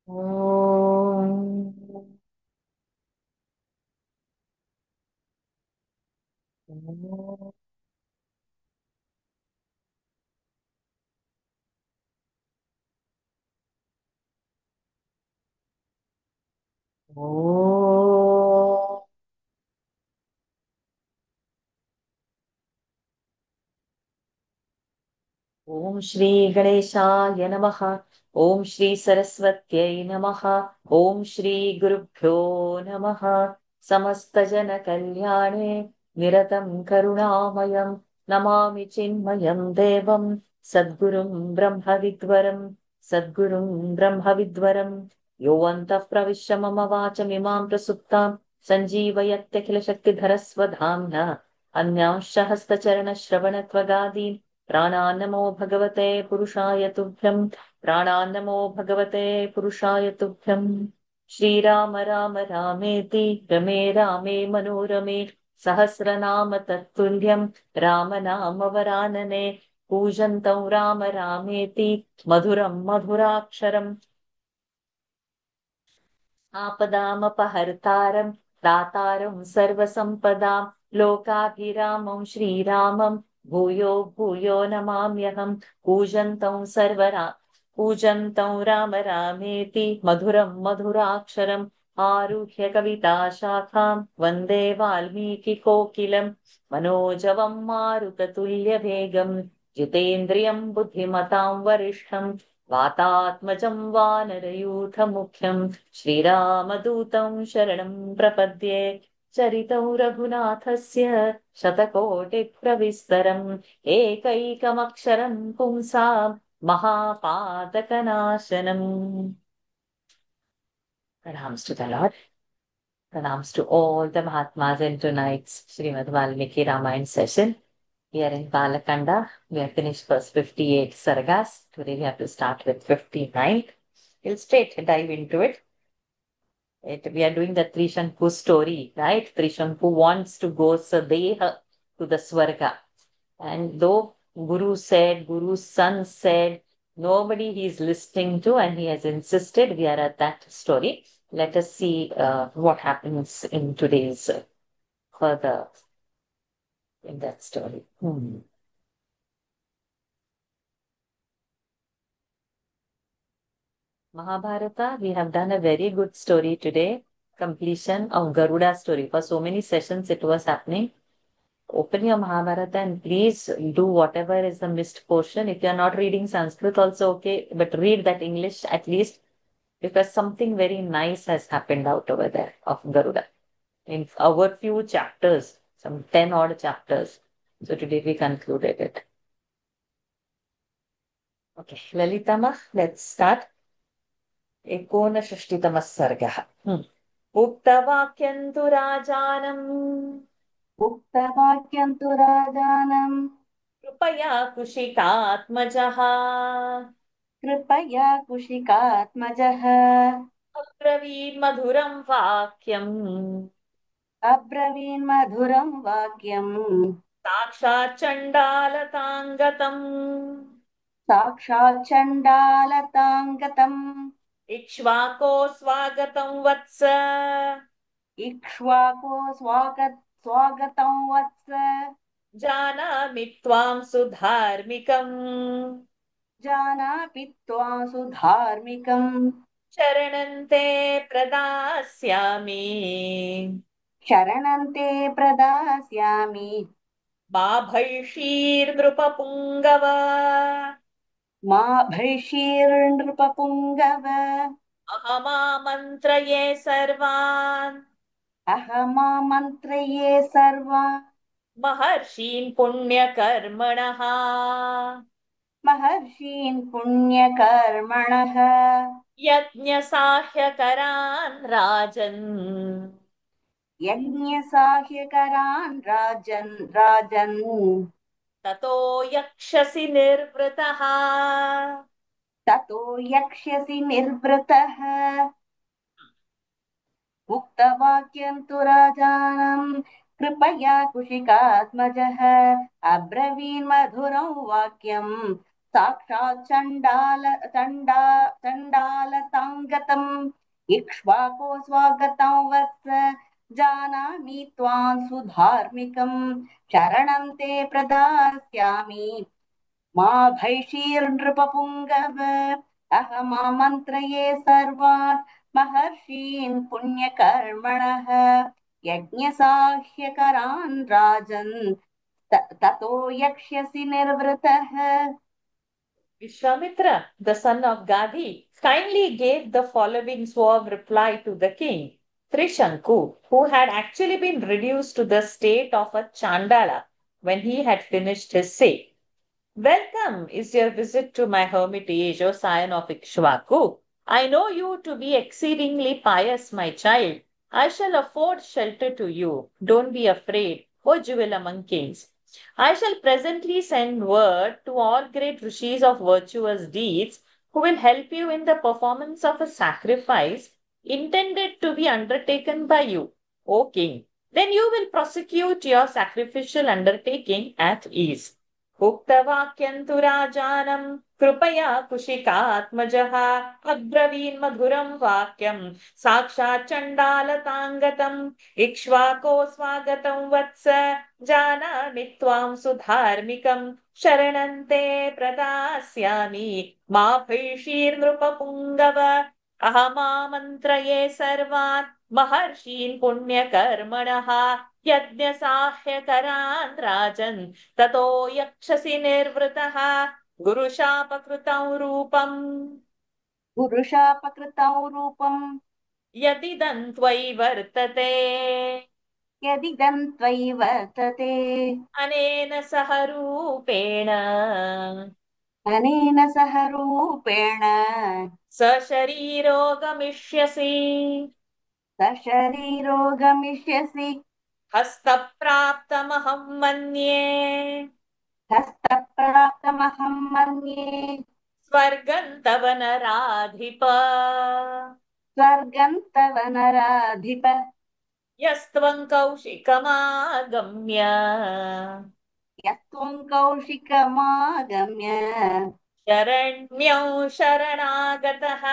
ॐ ॐ श्री गणेशाय नमः। ॐ श्री सरस्वत्यै नमः। ॐ श्री गुरुभ्यो नमः। समस्तजनकल्याणे निरतं करुणामयं नमामि चिन्मयं देवं सद्गुरुं ब्रह्मविद्वरं सद्गुरुं ब्रह्मविद्वरं यो अन्तः प्रविश्य मम वाचमिमां प्रसुप्तां सञ्जीवयत्यखिलशक्तिधरस्वधाम्ना अन्यांश्च हस्तचरणश्रवणत्वगादीन् प्राणान्नमो भगवते पुरुषाय तुभ्यं प्राणान्नमो भगवते पुरुषाय तुभ्यं श्रीराम राम रामेति रमे रामे मनोरमे सहस्रनाम तत्तुल्यं राम नाम वरानने कूजन्तं राम रामेति मधुरं मधुराक्षरम् आपदामपहर्तारं दातारं सर्वसम्पदां लोकाभिरामं श्रीरामं भूयो भूयो नमाम्यहं कूजन्तं राम रामेति मधुरं मधुराक्षरम् आरुह्य कविताशाखां वन्दे वाल्मीकिकोकिलं मनोजवं मारुततुल्यवेगं जितेन्द्रियं बुद्धिमतां वरिष्ठं वातात्मजं वानरयूथमुख्यं श्रीरामदूतं शरणं प्रपद्ये चरितं रघुनाथस्य शतकोटिप्रविस्तरम् एकैकमक्षरं पुंसां महापातकनाशनम्। Pranams to the Lord. Pranams to all the Mahatmas in tonight's Srimad Valmiki Ramayana session. We are in Balakanda. We have finished first 58 sargas. Today we have to start with 59. We'll straight dive into it. We are doing the Trishanku story, right? Trishanku wants to go Sadeha to the Swarga. And though Guru's son said, nobody he is listening to, and he has insisted, we are at that story. Let us see what happens in today's further in that story. Mahabharata, we have done a very good story today. Completion of Garuda story. For so many sessions it was happening. Open your Mahabharata and please do whatever is the missed portion. If you are not reading Sanskrit also okay, but read that English at least, because something very nice has happened out over there of Garuda. In our few chapters, some 10 odd chapters. So today we concluded it. Okay, Lalitama, let's start. 59 सर्गः उक्तवाक्यं तु राजानम् उक्तवाक्यं तु राजानम् कृपया कुशिकात्मजः कृपया कुशिकात्मजः अब्रवीन्मधुरं वाक्यम् अब्रवीन्मधुरं वाक्यम् साक्षात् चण्डालताङ्गतम् साक्षात् चण्डालताङ्गतम् इक्ष्वाको स्वागतं वत्स इक्ष्वाको स्वागतं वत्स जानामि त्वां सुधार्मिकम् जानापि त्वां सुधार्मिकम् शरणं ते प्रदास्यामि शरणं ते प्रदास्यामि मा भैषीर्नृपपुङ्गव मा भैषीर्नृपपुङ्गव अहमामन्त्रये सर्वान् अहमामन्त्रये सर्वान् महर्षीन् पुण्यकर्मणः महर्षीन् पुण्यकर्मणः यज्ञसाह्यकरान् राजन् यज्ञसाह्यकरान् राजन् ततो यक्षसि निर्वृतः ततो यक्ष्यसि निर्वृतः उक्तवाक्यं तु राजानं कृपया कुशिकात्मजः अब्रवीन्मधुरं वाक्यं साक्षात् चण्डालताङ्गतम् इक्ष्वाको स्वागतं वत्स जानामि त्वां सुधार्मिकम् शरणं ते प्रदास्यामि मा भैषीर्नृपपुङ्गव अहमामन्त्रये सर्वान् महर्षीन् पुण्यकर्मणः यज्ञसाह्यकरान् राजन् ततो यक्ष्यसि निर्वृतः. Vishwamitra, the son of Gadi, kindly gave the following suave reply to the king. Trishanku, who had actually been reduced to the state of a Chandala when he had finished his say. Welcome is your visit to my hermitage, O scion of Ikshvaku. I know you to be exceedingly pious, my child. I shall afford shelter to you. Don't be afraid, O jewel among kings. I shall presently send word to all great rishis of virtuous deeds who will help you in the performance of a sacrifice intended to be undertaken by you, O king. Then you will prosecute your sacrificial undertaking at ease. उक्तवाक्यं तु राजानं कृपया कुशिकात्मजः अब्रवीन् मधुरं वाक्यं साक्षात् चण्डालताङ्गतम् इक्ष्वाको स्वागतं वत्स जानामि त्वां सुधार्मिकं शरणं ते प्रदास्यामि मा भैषीर्नृपपुङ्गव अहमामन्त्रये सर्वान् महर्षीन् पुण्यकर्मणः यज्ञसाह्यकरान् राजन् ततो यक्षसि निर्वृतः गुरुशापकृतं रूपम् पुरुषापकृतं रूपम् यदिदं त्वयि वर्तते यदिदं त्वयि वर्तते अनेन सह रूपेण अनेन सह रूपेण सशरीरो गमिष्यसि सशरीरो गमिष्यसि हस्तप्राप्तमहं मन्ये हस्तप्राप्तमहं मन्ये स्वर्गं तव नराधिप स्वर्गं तव नराधिप यस्त्वं कौशिकमागम्य यस्त्वं कौशिकमागम्य शरण्यौ शरणागतः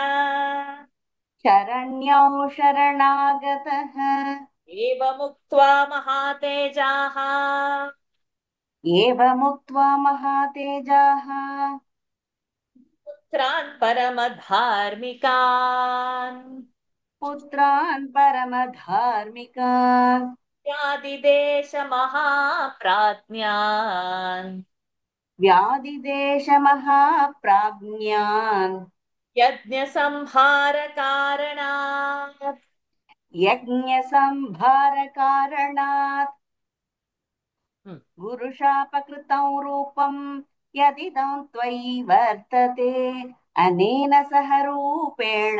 शरण्यौ शरणागतः एवमुक्त्वा महातेजाः एवमुक्त्वा महातेजाः पुत्रान् परमधार्मिकान् पुत्रान् परमधार्मिकान् व्यादिदेशमहाप्राज्ञान् व्याधिदेशमहाप्राज्ञान् यज्ञसंहारकारणात् यज्ञसंभारकारणात् हम्म। गुरुशापकृतं रूपं यदिदं त्वयि वर्तते अनेन सह रूपेण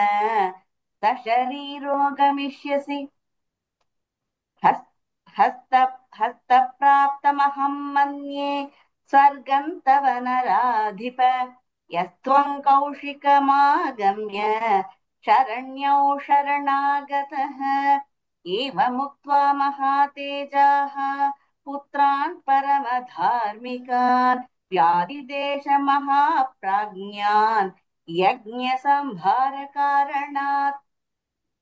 सशरीरो गमिष्यसि हस्त हस्त हस्तप्राप्तमहं मन्ये स्वर्गं तव नराधिप यस्त्वं कौशिकमागम्य शरण्यौ शरणागतः एवमुक्त्वा महातेजाः पुत्रान् परमधार्मिकान् व्याधिदेशमहाप्राज्ञान् यज्ञसंभारकारणात्.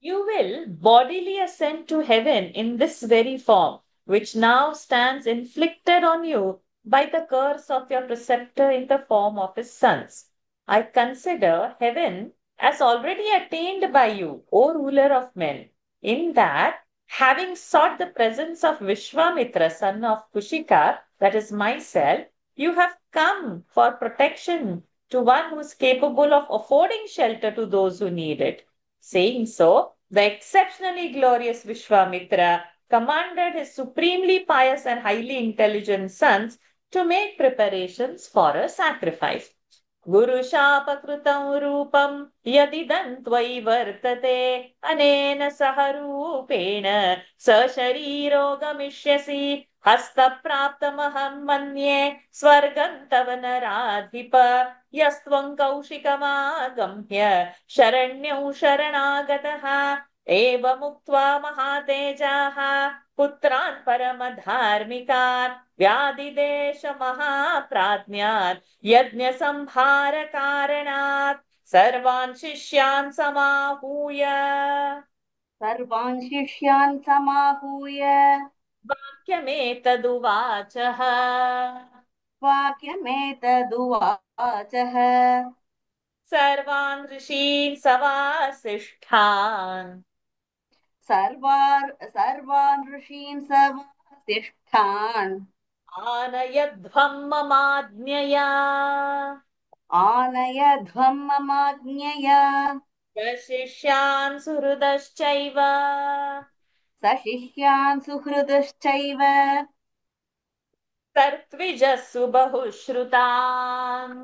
You will bodily ascend to heaven in this very form, which now stands inflicted on you by the curse of your preceptor in the form of his sons. I consider heaven as already attained by you, O ruler of men, in that, having sought the presence of Vishwamitra, son of Kushika, that is myself, you have come for protection to one who is capable of affording shelter to those who need it. Saying so, the exceptionally glorious Vishwamitra commanded his supremely pious and highly intelligent sons to make preparations for a sacrifice. गुरुशापकृतं रूपं यदिदं त्वयि वर्तते अनेन सह रूपेण सशरीरो गमिष्यसि हस्तप्राप्तमहं मन्ये स्वर्गं तव नराधिप यस्त्वं कौशिकमागम्य शरण्यौ शरणागतः एवमुक्त्वा महातेजाः पुत्रान् परमधार्मिकान् व्याधिदेशमहाप्राज्ञान् यज्ञसंहारकारणात् सर्वान् शिष्यान् समाहूय सर्वान् शिष्यान् समाहूय वाक्यमेतदुवाचः। वाक्यमेतदुवाचः। सर्वान् ऋषीन् सवासिष्ठान् सर्वान् ऋषीन् सवसिष्ठान् आनयध्वं ममाज्ञया आनयध्वं ममाज्ञया प्रशिष्यान् सुहृदश्चैव सशिष्यान् सुहृदश्चैव कर्त्विजः सुबहुश्रुतान्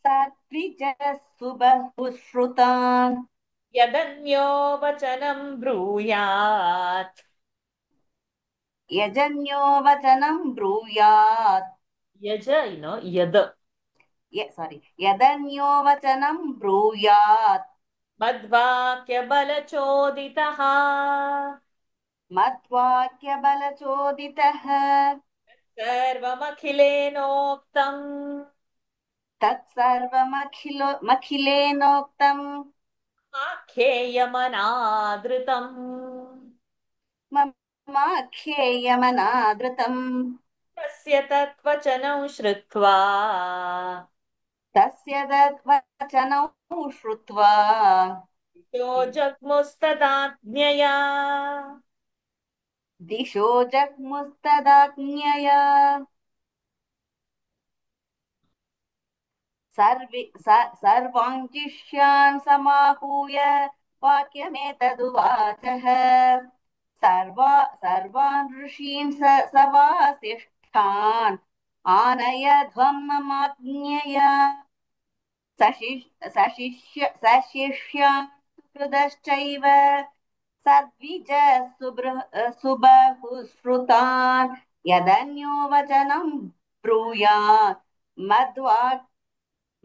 सात्विजः सुबहुश्रुतान् यदन्यो वचनं ब्रूयात् यजन्यो वचनं ब्रूयात् यज यद यदन्यो वचनं ब्रूयात् मद्वाक्यबलचोदितः मद्वाक्यबलचोदितः सर्वमखिलेनोक्तम् मखिलेनोक्तम् आख्येयमनादृतम् ममाख्येयमनादृतम् तस्य तत्त्वचनं श्रुत्वा तस्य तद्वचनौ श्रुत्वा यो जग्मुस्तदाज्ञया दिशो जग्मुस्तदाज्ञया सर्वान् शिष्यान् समाहूय वाक्यमेतदुवाचः। सर्वान् ऋषीन् सवासिष्ठान् आनयध्वं ममाज्ञया सशिष्यान् सुहृदश्चैव सुबहुश्रुतान् यदन्यो वचनं ब्रूयात्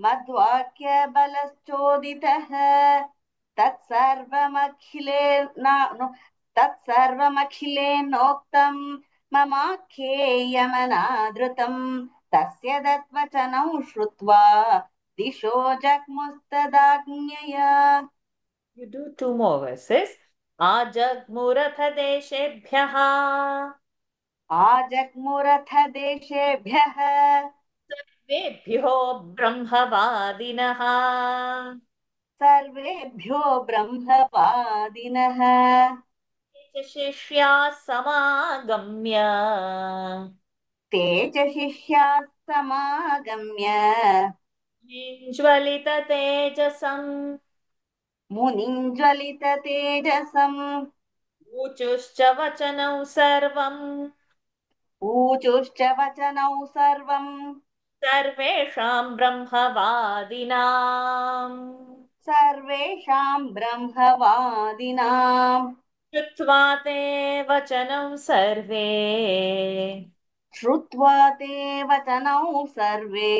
मद्वाक्यबलश्चोदितः तत्सर्वमखिलेनोक्तं ममाख्येयमनादृतम् तस्य तद्वचनं श्रुत्वा दिशो जग्मुस्तदाज्ञया। You do two more verses. आजग्मुरथ देशेभ्यः आजग्मुरथ देशेभ्यः सर्वेभ्यो ब्रह्मवादिनः सर्वेभ्यो ब्रह्मवादिनः च शिष्याः समागम्य ते च शिष्याः समागम्य ज्वलिततेजसम् मुनिं ज्वलिततेजसम् ऊचुश्च वचनौ सर्वम् ऊचुश्च वचनौ सर्वम् सर्वेषां ब्रह्मवादिनाम् सर्वेषां ब्रह्मवादिनाम् श्रुत्वा ते वचनौ सर्वे श्रुत्वा ते वचनौ सर्वे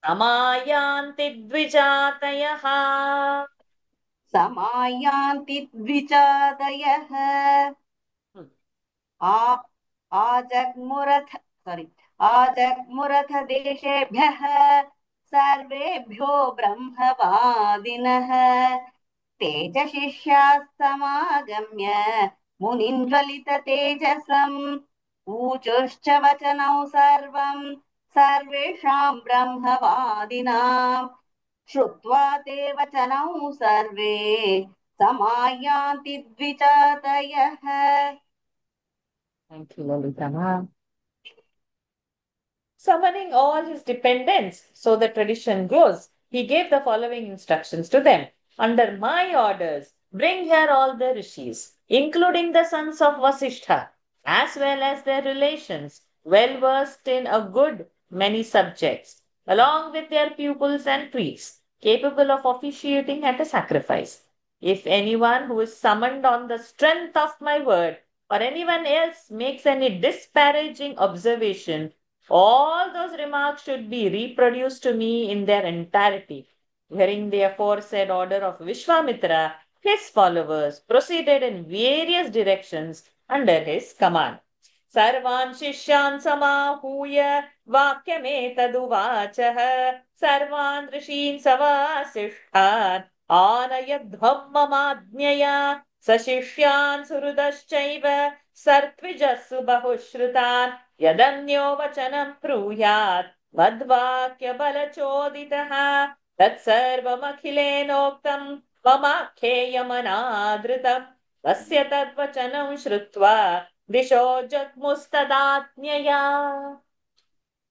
समायान्ति द्विजातयः समायान्ति द्विजादयः आ आजग्मुरथ देशेभ्यः सर्वेभ्यो ब्रह्मवादिनः ते च शिष्याः समागम्य मुनिं ज्वलिततेजसम् ऊचुश्च वचनौ सर्वेषां ब्रह्मवादिनाम् श्रुत्वा ते वचनौ सर्वे समायान्ति द्विजातयः। Thank you, Lalita ma'am. Summoning all his dependents, so the tradition goes, he gave the following instructions to them. Under my orders, bring here all the rishis, including the sons of Vasishtha, as well as their relations, well versed in a good many subjects, along with their pupils and priests, capable of officiating at a sacrifice. If anyone who is summoned on the strength of my word or anyone else makes any disparaging observation, all those remarks should be reproduced to me in their entirety. Hearing the aforesaid order of Vishwamitra, His followers proceeded in various directions under his command. सर्वान् शिष्यान् समाहूय वाक्यमेतदुवाचः सर्वान् ऋषीन् सवासिष्ठान् आनयध्वम् ममाज्ञया सशिष्यान् सुहृदश्चैव सर्त्विजस्सु बहुश्रुतान् यदन्यो वचनं ब्रूयात् मद्वाक्यबलचोदितः तत्सर्वमखिलेनोक्तम् ममाख्येयमनादृतम् तस्य तद्वचनं श्रुत्वा दिशो जग्मुस्तदाज्ञया.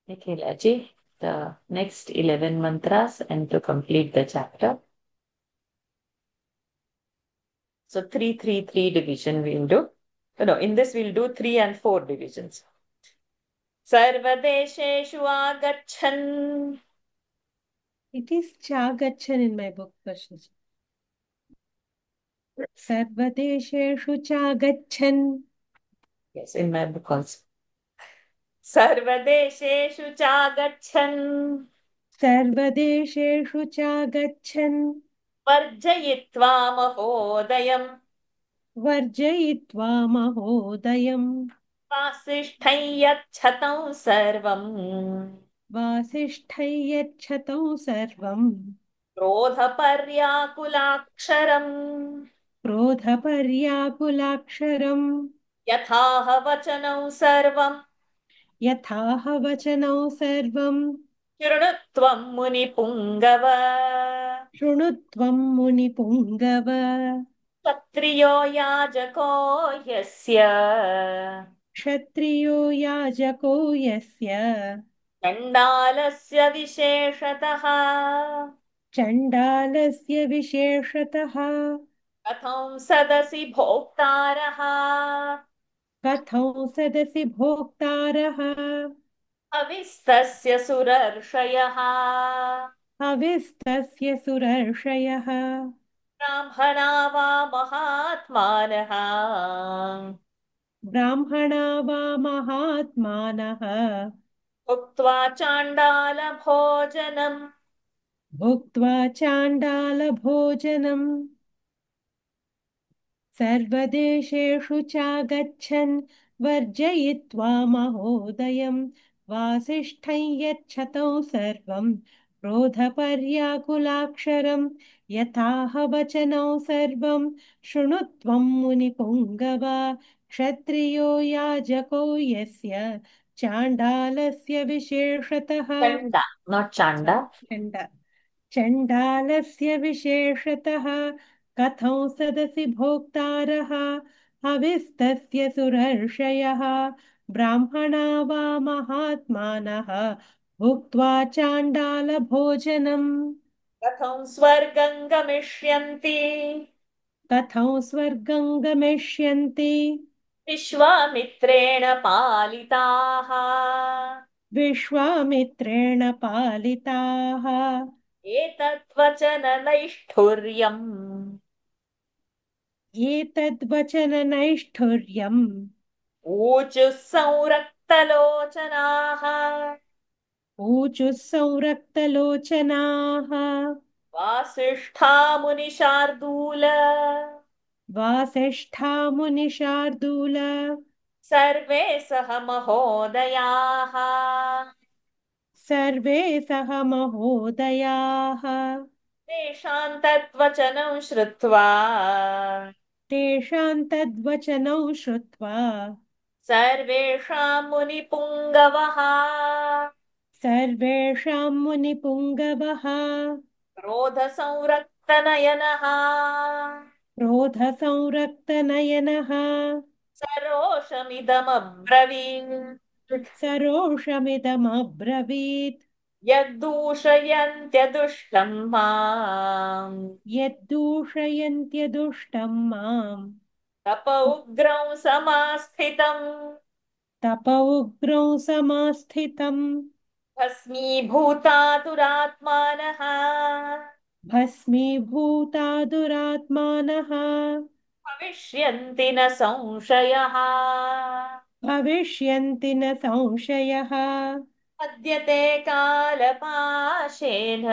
Nikhilaji, the next 11 mantras and to complete the chapter. So 3-3-3 division we'll do. No, in this we'll do 3 and 4 divisions. Sarvadesheshu agachan. It is Chagachan in my book version. Sarvadesheshu Chagachan. Yes, in my book also. Sarvadesheshu chagachan. Sarvadesheshu Chagachan. वर्जयित्वा महोदयम् Varjayitva Mahodayam. वासिष्ठं यच्छतं सर्वम् Vasishthayyachatau sarvam. क्रोधपर्याकुलाक्षरम् Krodhaparyakulaksharam. यथाह वचनं सर्वम् Yathaha vachanau sarvam. शृणुत्वं मुनिपुङ्गव Shrunutvam munipungava. क्षत्रियो याजको यस्य Kshatriyo yajako yasya. चण्डालस्य विशेषतः चण्डालस्य विशेषतः कथं सदसि भोक्तारः कथं सदसि भोक्तारः अविस्तस्य सुरर्षयः हविस्तस्य सुरर्षयः ब्राह्मणा वा महात्मानः ब्राह्मणा वा महात्मानः उक्त्वा चाण्डालभोजनम् भुक्त्वा चाण्डालभोजनम् सर्वदेशेषु चागच्छन् वर्जयित्वा महोदयम् वासिष्ठं यच्छतौ सर्वं क्रोधपर्याकुलाक्षरम् यथाह वचनौ सर्वं शृणुत्वं मुनिपुङ्गव क्षत्रियो याजको यस्य चाण्डालस्य विशेषतः चण्डा not chanda चण्डालस्य विशेषतः कथं सदसि भोक्तारः हविस्तस्य सुरर्षयः ब्राह्मणा वा महात्मानः भुक्त्वा चाण्डालभोजनम् कथं स्वर्गं गमिष्यन्ति कथं स्वर्गं गमिष्यन्ति विश्वामित्रेण पालिताः विश्वामित्रेण पालिताः एतद्वचननैष्ठुर्यम् एतद्वचननैष्ठुर्यम् ऊचुः संरक्तलोचनाः ऊचुः संरक्तलोचनाः वासिष्ठा मुनिशार्दूल वासिष्ठा मुनिशार्दूल सर्वे सह महोदयाः सर्वे सह महोदयाः तेषां तद्वचनं श्रुत्वा तेषां तद्वचनौ श्रुत्वा सर्वेषां मुनिपुङ्गवः सर्वेषां मुनिपुङ्गवः क्रोधसंरक्तनयनः क्रोधसंरक्तनयनः सरोषमिदमब्रवीत् सरोषमिदमब्रवीत् यद्दूषयन्त्यदुष्टं माम् यद्दूषयन्त्यदुष्टं माम् तप उग्रं समास्थितम् तप उग्रौ समास्थितम् भस्मीभूता दुरात्मानः भस्मीभूता दुरात्मानः भविष्यन्ति न संशयः भविष्यन्ति न संशयः अद्यते कालपाशेन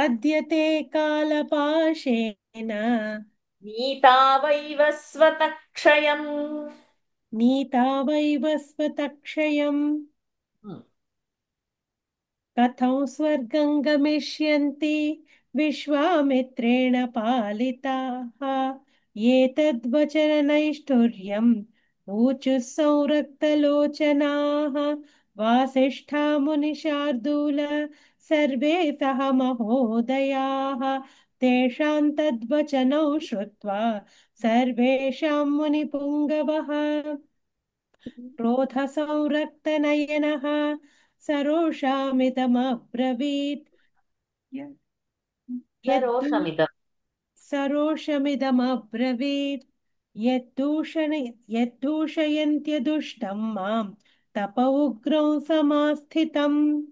अद्यते कालपाशेन नीता वैवस्वतक्षयम्। नीता वैवस्वतक्षयम् Hmm. कथं स्वर्गं गमिष्यन्ति विश्वामित्रेण पालिताः एतद्वचनैष्ठुर्यम् ऊचुः संरक्तलोचनाः वासिष्ठा मुनिशार्दूल सर्वे सह महोदयाः तेषां तद्वचनौ श्रुत्वा सर्वेषां मुनिपुङ्गवः क्रोधसंरक्तनयनः सरोषामिदमब्रवीत् य- यद्दू सरोषमिदम्। सरोषमिदमब्रवीत् यद्दूषयन्त्यदुष्टं मां तप उग्रौ समास्थितम्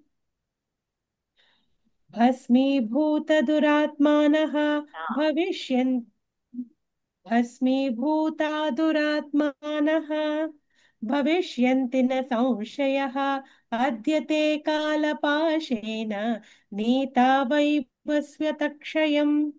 भस्मीभूतदुरात्मानः भविष्यन् भस्मीभूता दुरात्मानः भविष्यन्ति न संशयः अद्य ते कालपाशेन नीता वैवस्वतक्षयम्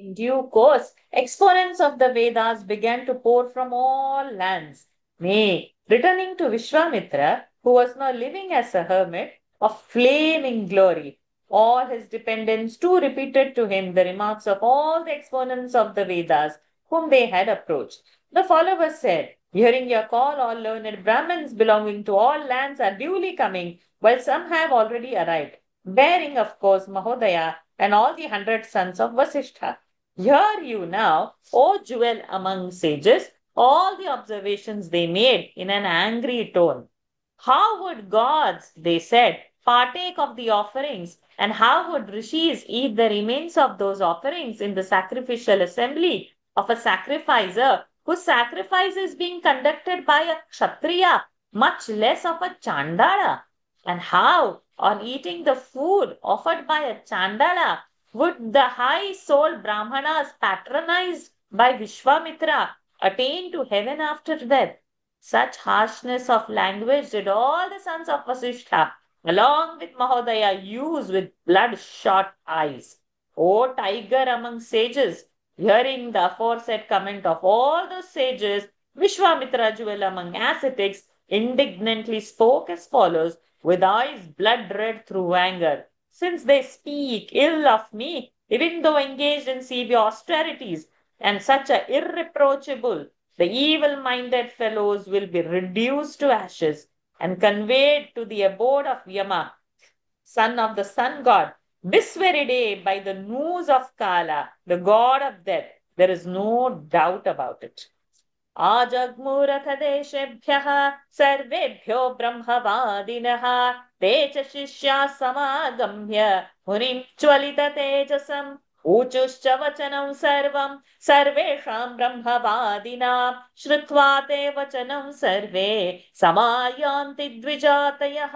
In due course, exponents of the Vedas began to pour from all lands. Nay, returning to Vishwamitra, who was now living as a hermit of flaming glory, all his dependents too repeated to him the remarks of all the exponents of the Vedas whom they had approached. The followers said, "Hearing your call, all learned Brahmins belonging to all lands are duly coming, while some have already arrived, bearing, of course, Mahodaya and all the 100 sons of Vasishtha. Hear you now, O jewel among sages, all the observations they made in an angry tone. How would gods, they said, partake of the offerings, and how would rishis eat the remains of those offerings in the sacrificial assembly of a sacrificer whose sacrifice is being conducted by a kshatriya, much less of a chandala? And how, on eating the food offered by a chandala, would the high souled Brahmanas patronized by Vishwamitra attain to heaven after death? Such harshness of language did all the sons of Vasishtha, along with Mahodaya, use with bloodshot eyes. O tiger among sages, hearing the aforesaid comment of all those sages, Vishwamitra jewel among ascetics indignantly spoke as follows, with eyes blood red through anger. Since they speak ill of me, even though engaged in severe austerities, and such a irreproachable, the evil-minded fellows will be reduced to ashes and conveyed to the abode of Yama, son of the sun god, this very day by the news of Kala, the god of death. There is no doubt about it. आजग्मुरथदेशेभ्यः सर्वेभ्यो ब्रह्मवादिनः ते च शिष्याः समागम्य मुनिं ज्वलिततेजसम् ऊचुश्च वचनं सर्वं सर्वेषां ब्रह्मवादिनां श्रुत्वा ते वचनं सर्वे समायान्ति द्विजातयः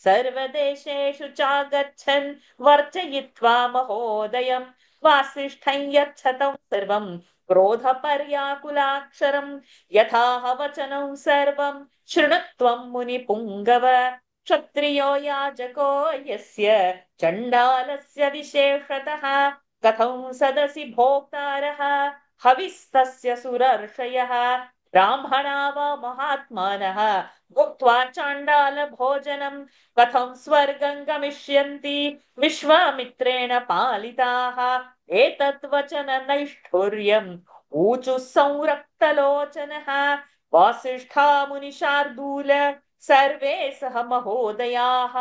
सर्वदेशेषु चागच्छन् वर्जयित्वा महोदयम् वासिष्ठं यच्छतं सर्वं क्रोधपर्याकुलाक्षरम् यथाह वचनं सर्वं शृणुत्वं मुनिपुङ्गव क्षत्रियो याजको यस्य चण्डालस्य विशेषतः कथं सदसि भोक्तारः हविस्तस्य सुरर्षयः ब्राह्मणा वा महात्मानः भुक्त्वा चाण्डालभोजनं कथं स्वर्गं गमिष्यन्ति विश्वामित्रेण पालिताः एतद्वचननैष्ठुर्यम् ऊचुः संरक्तलोचनः वासिष्ठा मुनिशार्दूल सर्वे सह महोदयाः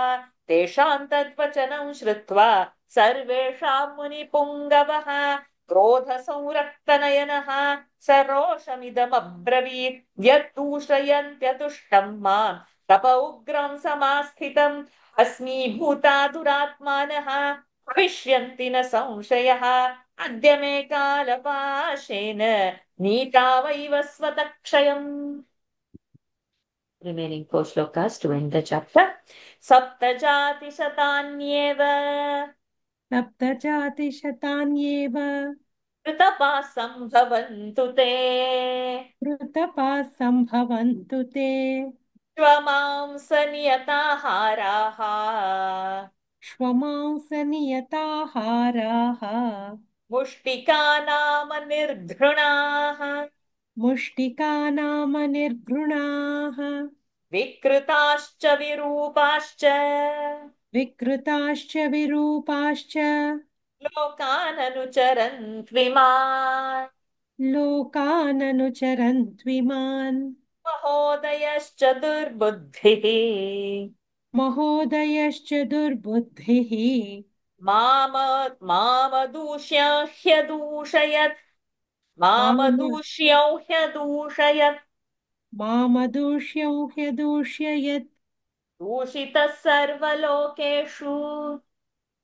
तेषां तद्वचनं श्रुत्वा सर्वेषां मुनिपुङ्गवः क्रोधसंरक्तनयनः सरोषमिदमब्रवीत् यद्दूषयन्त्यतुष्टं मां तप उग्रं समास्थितम् अस्मीभूता दुरात्मानः भविष्यन्ति न संशयः अद्य मे कालपाशेन नीता वैवस्वतक्षयम्. Remaining four shlokas to end the chapter. सप्तजातिशतान्येव सप्तजातिशतान्येव कृतपाः सम्भवन्तु ते कृतपाः सम्भवन्तु ते श्वमांसनियताहाराः श्वमांसनियताहाराः मुष्टिका नाम निर्घृणाः मुष्टिका नाम निर्घृणाः विकृताश्च विरूपाश्च विकृताश्च विरूपाश्च लोकाननुचरन्त्विमान् लोकाननुचरन्त्विमान् महोदयश्च दुर्बुद्धिः महोदयश्च दुर्बुद्धिः माम मामदूष्य ह्यदूषयत् माम मामदूष्यौ ह्यदूषयत् मामदूष्यं ह्यदूष्ययत् दूषितः सर्वलोकेषु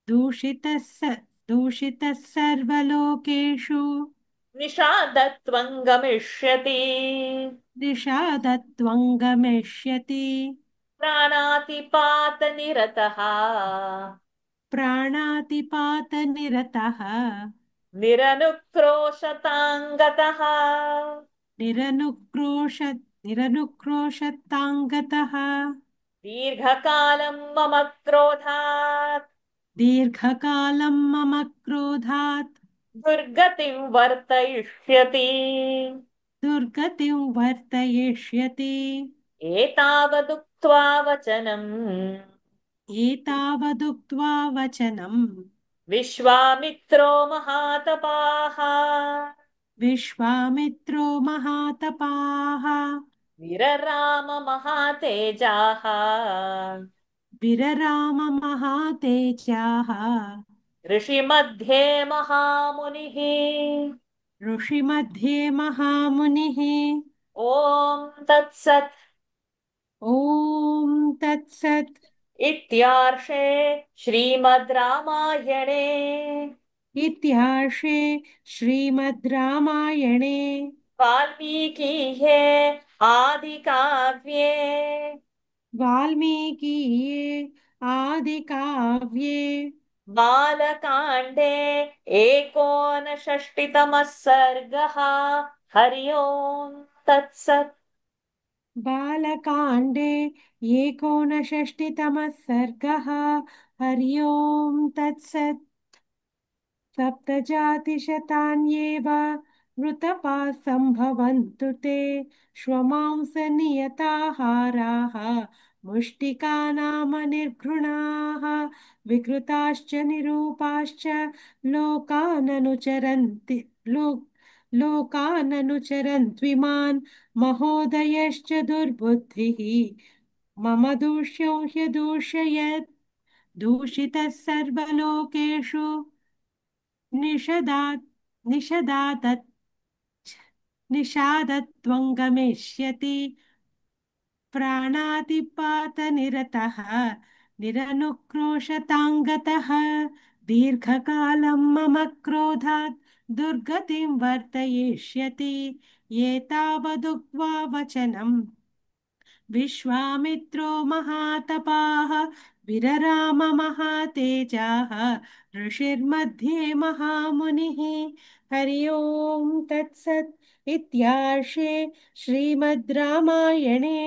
दूषितः दूषितः सर्वलोकेषु निषादत्वं गमिष्यति निषादत्वं गमिष्यति प्राणातिपातनिरतः प्राणातिपातनिरतः निरनुक्रोशताङ्गतः निरनुक्रोश निरनुक्रोशताङ्गतः दीर्घकालं मम क्रोधात् दीर्घकालं मम क्रोधात् दुर्गतिं वर्तयिष्यति दुर्गतिं वर्तयिष्यति एतावदुक्त्वा वचनम् एतावदुक्त्वा वचनम् विश्वामित्रो महातपाः विश्वामित्रो महातपाः विरराम महातेजाः विरराम महातेजाः ऋषिमध्ये महामुनिः ऋषिमध्ये महामुनिः ॐ तत्सत् ॐ तत्सत् इत्यार्षे श्रीमद् रामायणे इत्यार्षे श्रीमद् रामायणे वाल्मीकिये आदिकाव्ये वाल्मीकीये आदिकाव्ये बालकाण्डे एकोनषष्टितमः सर्गः हरि ओम् तत्सत् बालकाण्डे एकोनषष्टितमः सर्गः हरि ओम् तत्सत् सप्तजातिशतान्येव मृतपाः सम्भवन्तु ते श्वमांसनियताहाराः मुष्टिकानाम निर्घृणाः विकृताश्च निरूपाश्च लोकाननुचरन्ति लोकाननुचरन्त्विमान् महोदयश्च दुर्बुद्धिः मम दूष्यो ह्यदूषयत् दूषितः सर्वलोकेषु निषदात् निषदादत् निषादत्वं गमिष्यति प्राणातिपातनिरतः निरनुक्रोशताङ्गतः दीर्घकालं मम क्रोधात् दुर्गतिं वर्तयिष्यति एतावदुक्त्वा वचनम् विश्वामित्रो महातपाः विरराम महातेजाः ऋषिर्मध्ये महामुनिः हरि ओम् तत्सत् इत्यार्षे श्रीमद् रामायणे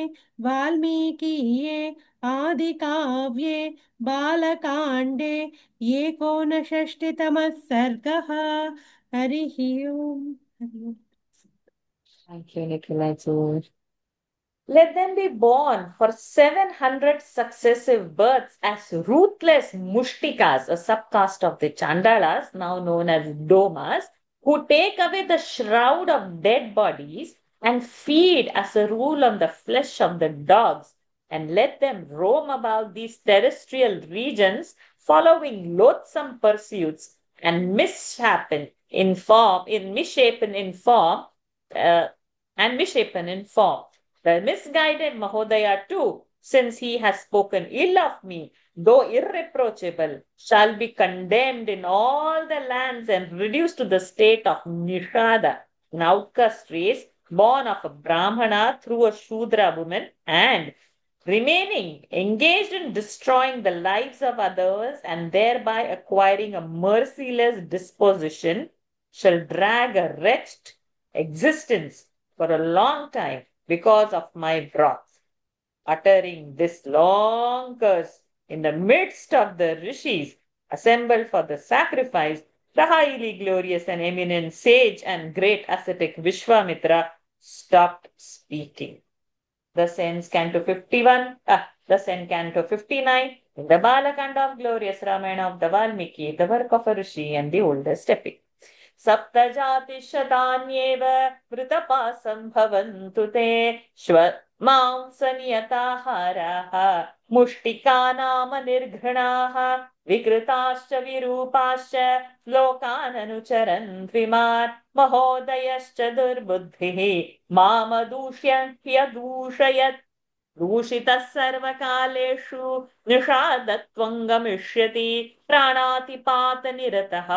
वाल्मीकीये आदिकाव्ये बालकाण्डे एकोनषष्टितमः सर्गः हरिः ओम् हरि ओम्। Thank you, Nikhilaju. Let them be born for 700 successive births as ruthless mushtikas, a subcaste of the Chandalas, now known as Domas, who take away the shroud of dead bodies and feed as a rule on the flesh of the dogs, and let them roam about these terrestrial regions, following loathsome pursuits and misshapen in form, uh, misshapen in form. The misguided Mahodaya too, since he has spoken ill of me, though irreproachable, shall be condemned in all the lands and reduced to the state of Nishada, an outcast race born of a Brahmana through a Shudra woman, and remaining engaged in destroying the lives of others and thereby acquiring a merciless disposition, shall drag a wretched existence for a long time because of my wrath. Uttering this long curse in the midst of the rishis assembled for the sacrifice, The highly glorious and eminent sage and great ascetic Vishwamitra stopped speaking. Thus ends Canto 51, thus ends Canto 59 in the Balakanda of glorious Ramayana of the Valmiki, the work of a Rishi and the oldest epic. सप्तजातिशतान्येव वृतपासं भवन्तु ते श्वमांसनियताहाराः मुष्टिकानामनिर्घृणाः विकृताश्च विरूपाश्च लोकाननुचरन् द्विमान् महोदयश्च दुर्बुद्धिः मामदूष्यन्त्यदूषयत् दूषितः सर्वकालेषु निषादत्वं गमिष्यति प्राणातिपातनिरतः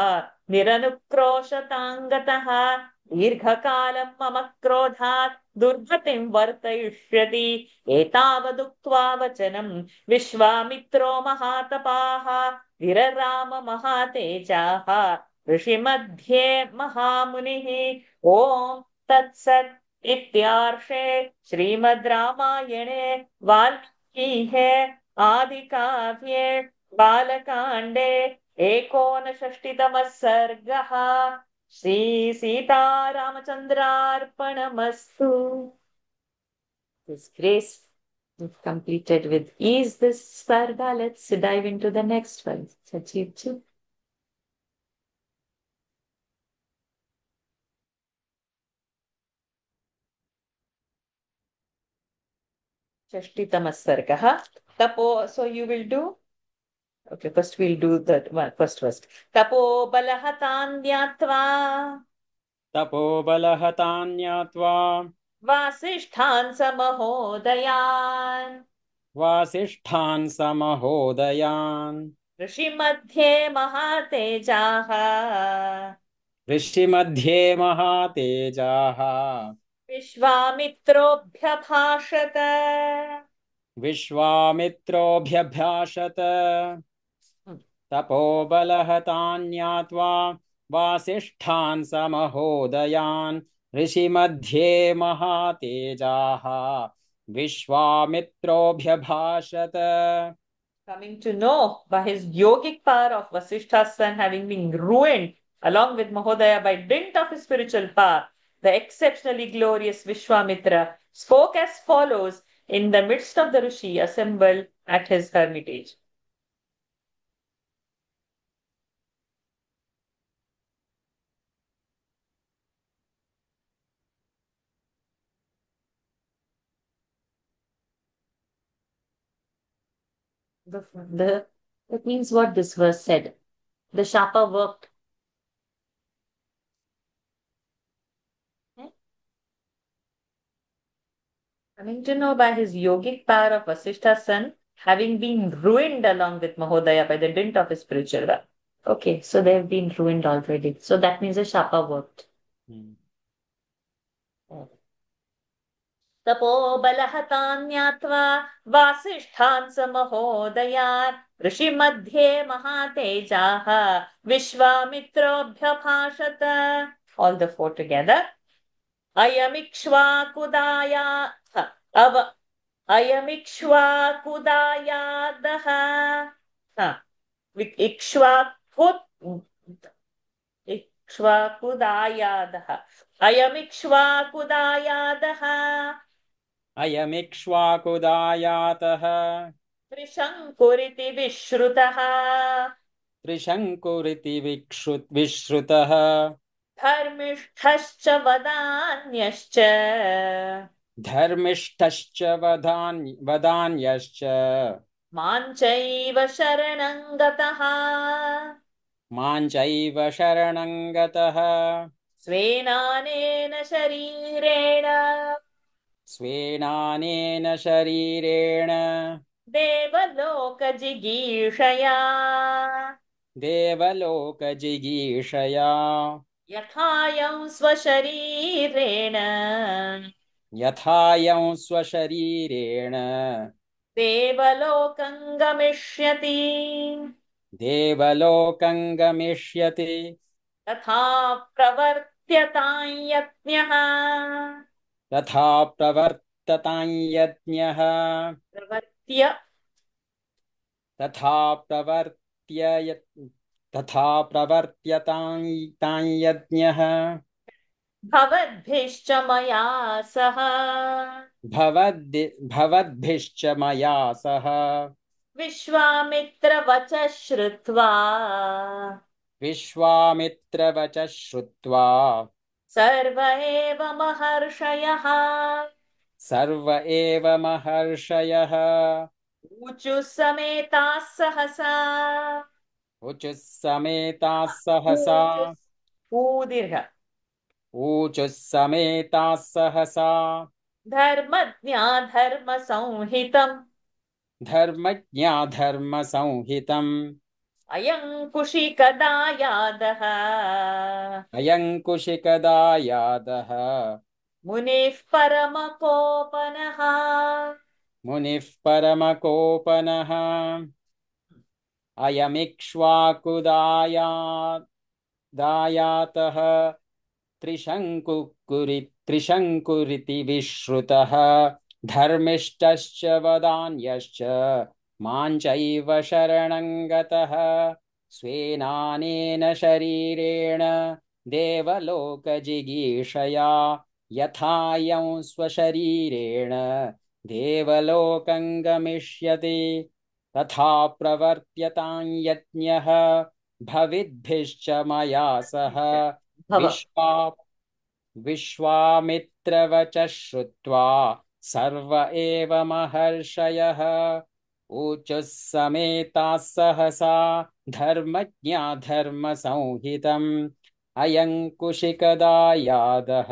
निरनुक्रोशताङ्गतः दीर्घकालं मम क्रोधात् दुर्गतिं वर्तयिष्यति एतावदुक्त्वा वचनं विश्वामित्रो महातपाः विरराम महातेजाः ऋषिमध्ये महामुनिः ॐ तत्सत् इत्यार्षे श्रीमद् रामायणे वाल्मीकिः आदिकाव्ये बालकाण्डे 59तमः सर्गः श्रीसीतारामचन्द्रार्पणमस्तु. This grace completed with ease this sarga. Let's dive into the next one. Sachivji. Shashtitamah sargah. Tapo, so you will do. Okay, first we'll do that one. First. Tapo balahatan dhyatva. तपो बलहतान्यात्वा वासिष्ठान् समहोदयान् वासिष्ठान् समहोदयान् ऋषिमध्ये महातेजाः ऋषिमध्ये महातेजाः विश्वामित्रोऽभ्यभाषत विश्वामित्रोऽभ्यभाषत तपो बलहतान्यात्वा वासिष्ठान् समहोदयान् ऋषिमध्ये महातेजाः विश्वामित्रोऽभ्यभाषत. Coming to know by his yogic power of Vasishtha's son having been ruined along with Mahodaya by dint of his spiritual power, the exceptionally glorious Vishwamitra spoke as follows in the midst of the Rishi assembled at his hermitage. That means what this verse said. The Shapa worked. Coming to know by his yogic power of Vasishtha's son, having been ruined along with Mahodaya by the dint of his spiritual power. Okay, so they've been ruined already. So that means the Shapa worked. तपो बलहतान् ज्ञात्वा वासिष्ठान् समहोदयान् ऋषिमध्ये महातेजाः विश्वामित्रोऽभ्यभाषत. All the four together. अयमिक्ष्वाकुदायादः इक्ष्वाकुदायादः अयमिक्ष्वाकुदायातः त्रिशङ्कुरिति विश्रुतः धर्मिष्ठश्च वदान्यश्च माञ्चैव शरणं गतः स्वेनानेन शरीरेण देवलोकजिगीषया यथायं स्वशरीरेण देवलोकं गमिष्यति तथा प्रवर्त्यतां यज्ञः तथा प्रवर्त्यतां यज्ञः भवद्भिश्च मया सह भवद्भिश्च मया सह विश्वामित्रवचः श्रुत्वा विश्वामित्रवचः श्रुत्वा सर्व एव महर्षयः सर्व एव महर्षयः ऊचुः समेताः सहसा ऊचुः समेताः सहसा ऊचुः ऊदीर्घ ऊचुः समेताः सहसा धर्मज्ञा धर्मसंहितम् धर्मज्ञा धर्मसंहितम् अयं कुशिकदायादः अयं कुशिकदायादः मुनिः परमकोपनः मुनिः परमकोपनः दायातः त्रिशङ्कुरिति विश्रुतः धर्मिष्ठश्च वदान्यश्च मां चैव शरणं गतः स्वेनानेन शरीरेण देवलोकजिगीषया यथायं स्वशरीरेण देवलोकं गमिष्यति तथा प्रवर्त्यतां यज्ञः भविद्भिश्च मया सह भव विश्वामित्रवचः श्रुत्वा सर्व एव महर्षयः ऊचुः समेताः सहसा धर्मज्ञा धर्मसंहितम् अयं कुशिकदायादः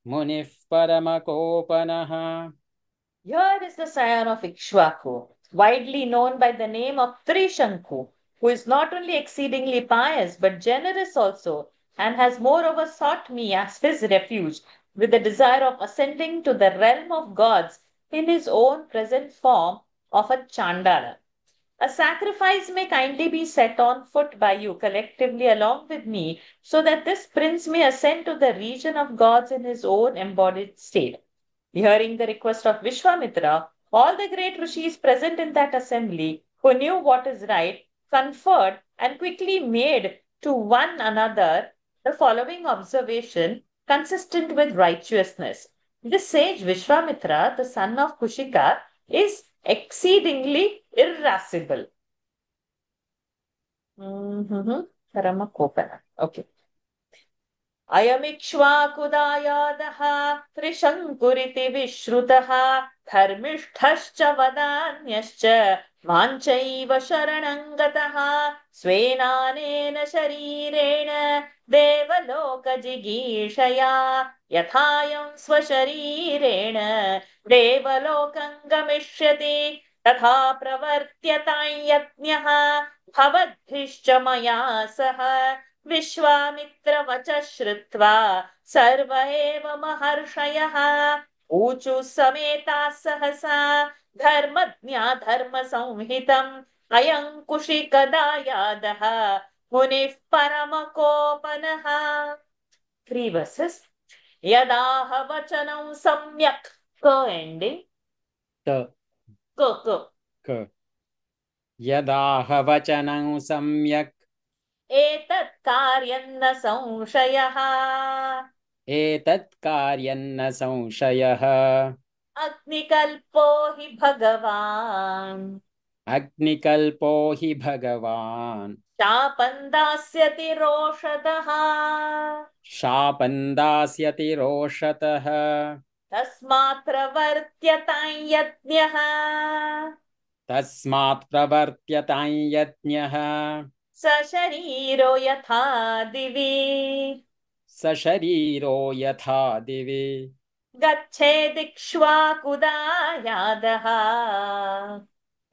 मुनिः परमकोपनः. Here is the scion of Ikshvaku, widely known by the name of Trishanku, who is not only exceedingly pious but generous also, and has moreover sought me as his refuge, with the desire of ascending to the realm of gods in his own present form of a Chandala. A sacrifice may kindly be set on foot by you collectively along with me, so that this prince may ascend to the region of gods in his own embodied state. Hearing the request of Vishwamitra, all the great rishis present in that assembly, who knew what is right, conferred and quickly made to one another the following observation consistent with righteousness. This sage Vishwamitra, the son of Kushika, is exceedingly irascible. Paramakopana. Okay. अयमिक्ष्वाकुदायादः त्रिशङ्कुरिति विश्रुतः धर्मिष्ठश्च वदान्यश्च मां चैव शरणं गतः स्वेनानेन शरीरेण देवलोकजिगीषया यथायं स्वशरीरेण देवलोकं गमिष्यति तथा प्रवर्त्यतां यज्ञः भवद्भिश्च मया सह विश्वामित्रवचः श्रुत्वा सर्व एव महर्षयः ऊचुः समेताः सहसा धर्मज्ञा धर्मसंहितम् अयं कुशिकदायादः मुनिः परमकोपनः. 3 verses. यदाह वचनं सम्यक् क ending क यदाह वचनं सम्यक् एतत् कार्यं न संशयः एतत् कार्यं न संशयः अग्निकल्पो हि भगवान् अग्निकल्पो हि भगवान् शापं दास्यति रोषधः शापं दास्यति रोषतः तस्मात् प्रवर्त्यतां यज्ञः तस्मात् प्रवर्त्यतां यज्ञः सशरीरो यथा दिवि सशरीरो यथा दिवि गच्छेदिक्ष्वाकुदायादः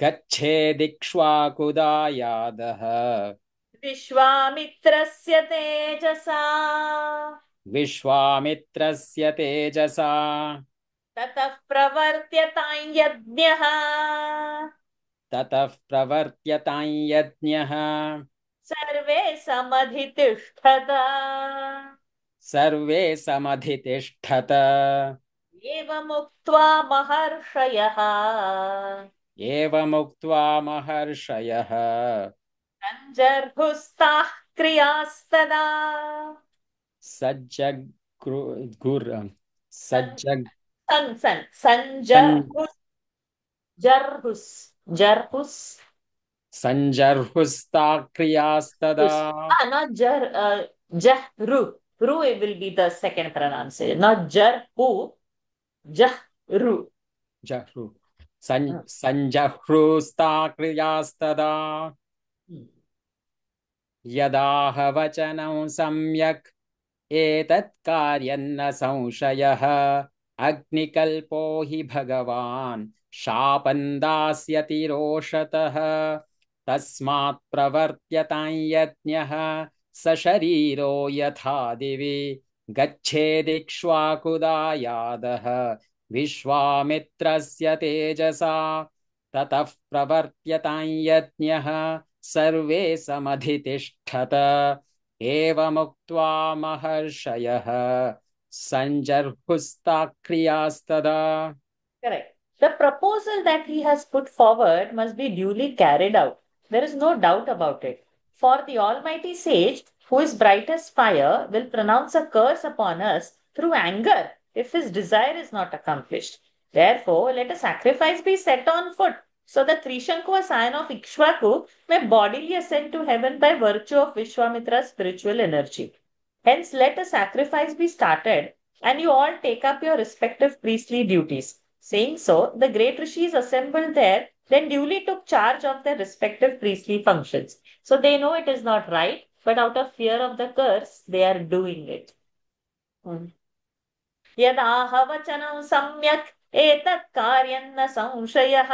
गच्छेदिक्ष्वाकुदायादः विश्वामित्रस्य तेजसा विश्वामित्रस्य तेजसा ततः प्रवर्त्यतां यज्ञः ततः प्रवर्त्यतां यज्ञः सर्वे समधितिष्ठत सर्वे समधितिष्ठत एवमुक्त्वा महर्षयः एवमुक्त्वा महर्षयः Sanjarhustaah kriyastada. San, Sajjag san, san jarhus. Sanjarhusta kriyastada. Not jahru. Ru it will be the second pronunciation. Not jarhu, jahru. Jahru. Uh, Sanjahrusta kriyastada. यदाह वचनं सम्यक् एतत् कार्यन्न संशयः अग्निकल्पो हि भगवान् शापं दास्यति रोषतः तस्मात् प्रवर्त्यतां यज्ञः सशरीरो यथा दिवि गच्छेदिक्ष्वाकुदायादः विश्वामित्रस्य तेजसा ततः प्रवर्त्यतां यज्ञः सर्वे समधितिष्ठत एवमुक्त्वा महर्षयः सञ्जर्हुस्ताक्रियास्तदा. Correct. The proposal that he has put forward must be duly carried out. There is no doubt about it. For the Almighty Sage, who is bright as fire, will pronounce a curse upon us through anger if his desire is not accomplished. Therefore, let a sacrifice be set on foot so that Trishanku, a scion of Ikshvaku, may bodily ascend to heaven by virtue of Vishwamitra's spiritual energy. Hence, let a sacrifice be started and you all take up your respective priestly duties. Saying so, the great rishis assembled there then duly took charge of their respective priestly functions. So they know it is not right, but out of fear of the curse, they are doing it. यदाह वचनं सम्यक् एतत् कार्यं न संशयः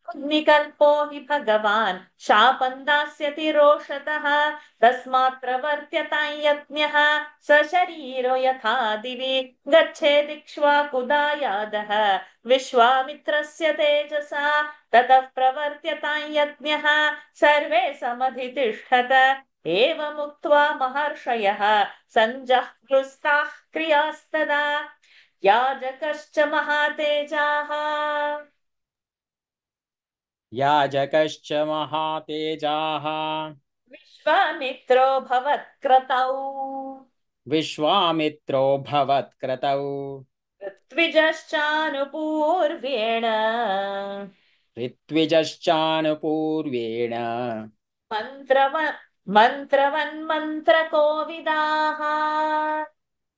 अग्निकल्पो हि भगवान् शापं दास्यति रोषतः तस्मात् प्रवर्त्यतां यज्ञः सशरीरो यथा दिवि गच्छेदिक्ष्वाकुदायादः विश्वामित्रस्य तेजसा ततः प्रवर्त्यतां यज्ञः सर्वे समधितिष्ठत एवमुक्त्वा महर्षयः सञ्जह्रुस्ताः क्रियास्तदा याजकश्च महातेजाः याजकश्च महातेजाः विश्वामित्रो भवत्क्रतौ विश्वामित्रो भवत्क्रतौ ऋत्विजश्चानुपूर्व्येण ऋत्विजश्चानुपूर्वेण मन्त्रवन्मन्त्रकोविदाः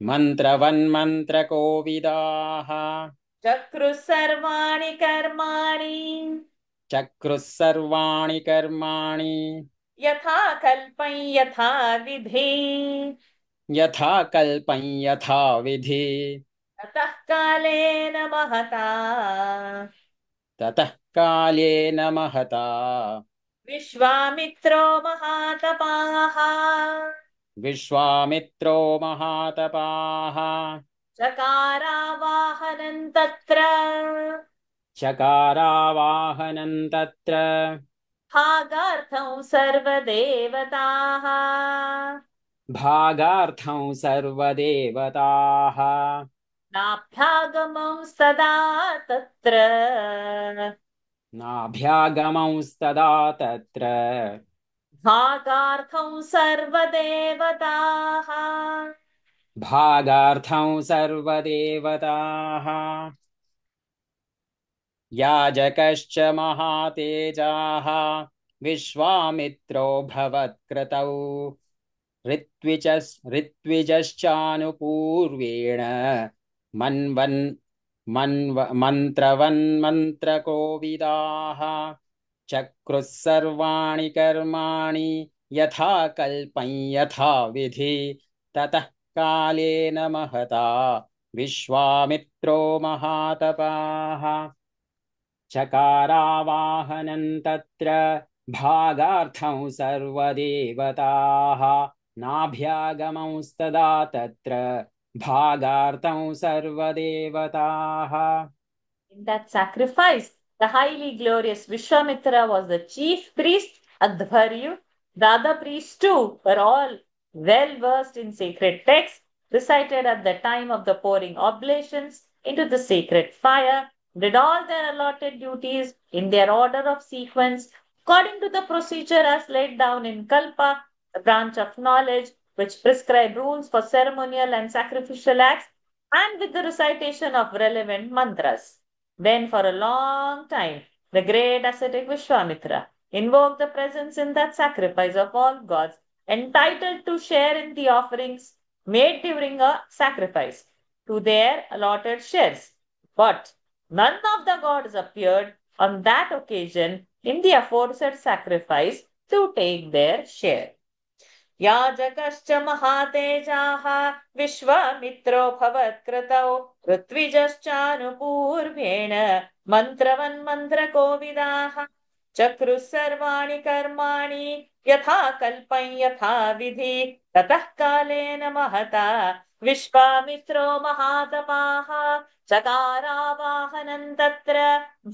मन्त्रवन्मन्त्रकोविदाः चक्रुः सर्वाणि कर्माणि चक्रुः सर्वाणि कर्माणि यथा कल्पं यथा विधि यथा कल्पं यथा विधि ततः कालेन महता ततः कालेन महता विश्वामित्रो महातपाः विश्वामित्रो महातपाः चकारावाहनं तत्र चकारावाहनं तत्र भागार्थं सर्वदेवताः भागार्थं सर्वदेवताः नाभ्यागमंस्तदा तत्र नाभ्यागमंस्तदा तत्र भागार्थं सर्वदेवताः भागार्थं सर्वदेवताः याजकश्च महातेजाः विश्वामित्रो भवत्क्रतौ ऋत्विजश्चानुपूर्वेण मन्त्रवन्मन्त्रकोविदाः चक्रुः सर्वाणि कर्माणि यथा कल्पं यथा विधि ततः कालेन महता विश्वामित्रो महातपाः चकारावाहनं तत्र भागार्थं सर्वदेवताः नाभ्यागमंस्तदा तत्र भागार्थं सर्वदेवताः. In that sacrifice, the highly glorious Vishwamitra was the chief priest. Adhvaryu, the other priests too, were all well versed in sacred texts, recited at the time of the pouring oblations into the sacred fire, did all their allotted duties in their order of sequence, according to the procedure as laid down in Kalpa, the branch of knowledge, which prescribe rules for ceremonial and sacrificial acts, and with the recitation of relevant mantras. Then, for a long time, the great ascetic Vishwamitra invoked the presence in that sacrifice of all gods entitled to share in the offerings made during a sacrifice to their allotted shares. But none of the gods appeared on that occasion in the aforesaid sacrifice to take their share. याजकश्च महातेजाः विश्वामित्रो भवत्कृतौ ऋत्विजश्चानुपूर्वेण मन्त्रवन्मन्त्रकोविदाः चक्रुः सर्वाणि कर्माणि यथा कल्पं यथा विधि ततः कालेन महता विश्वामित्रो महातपाः चकारावाहनं तत्र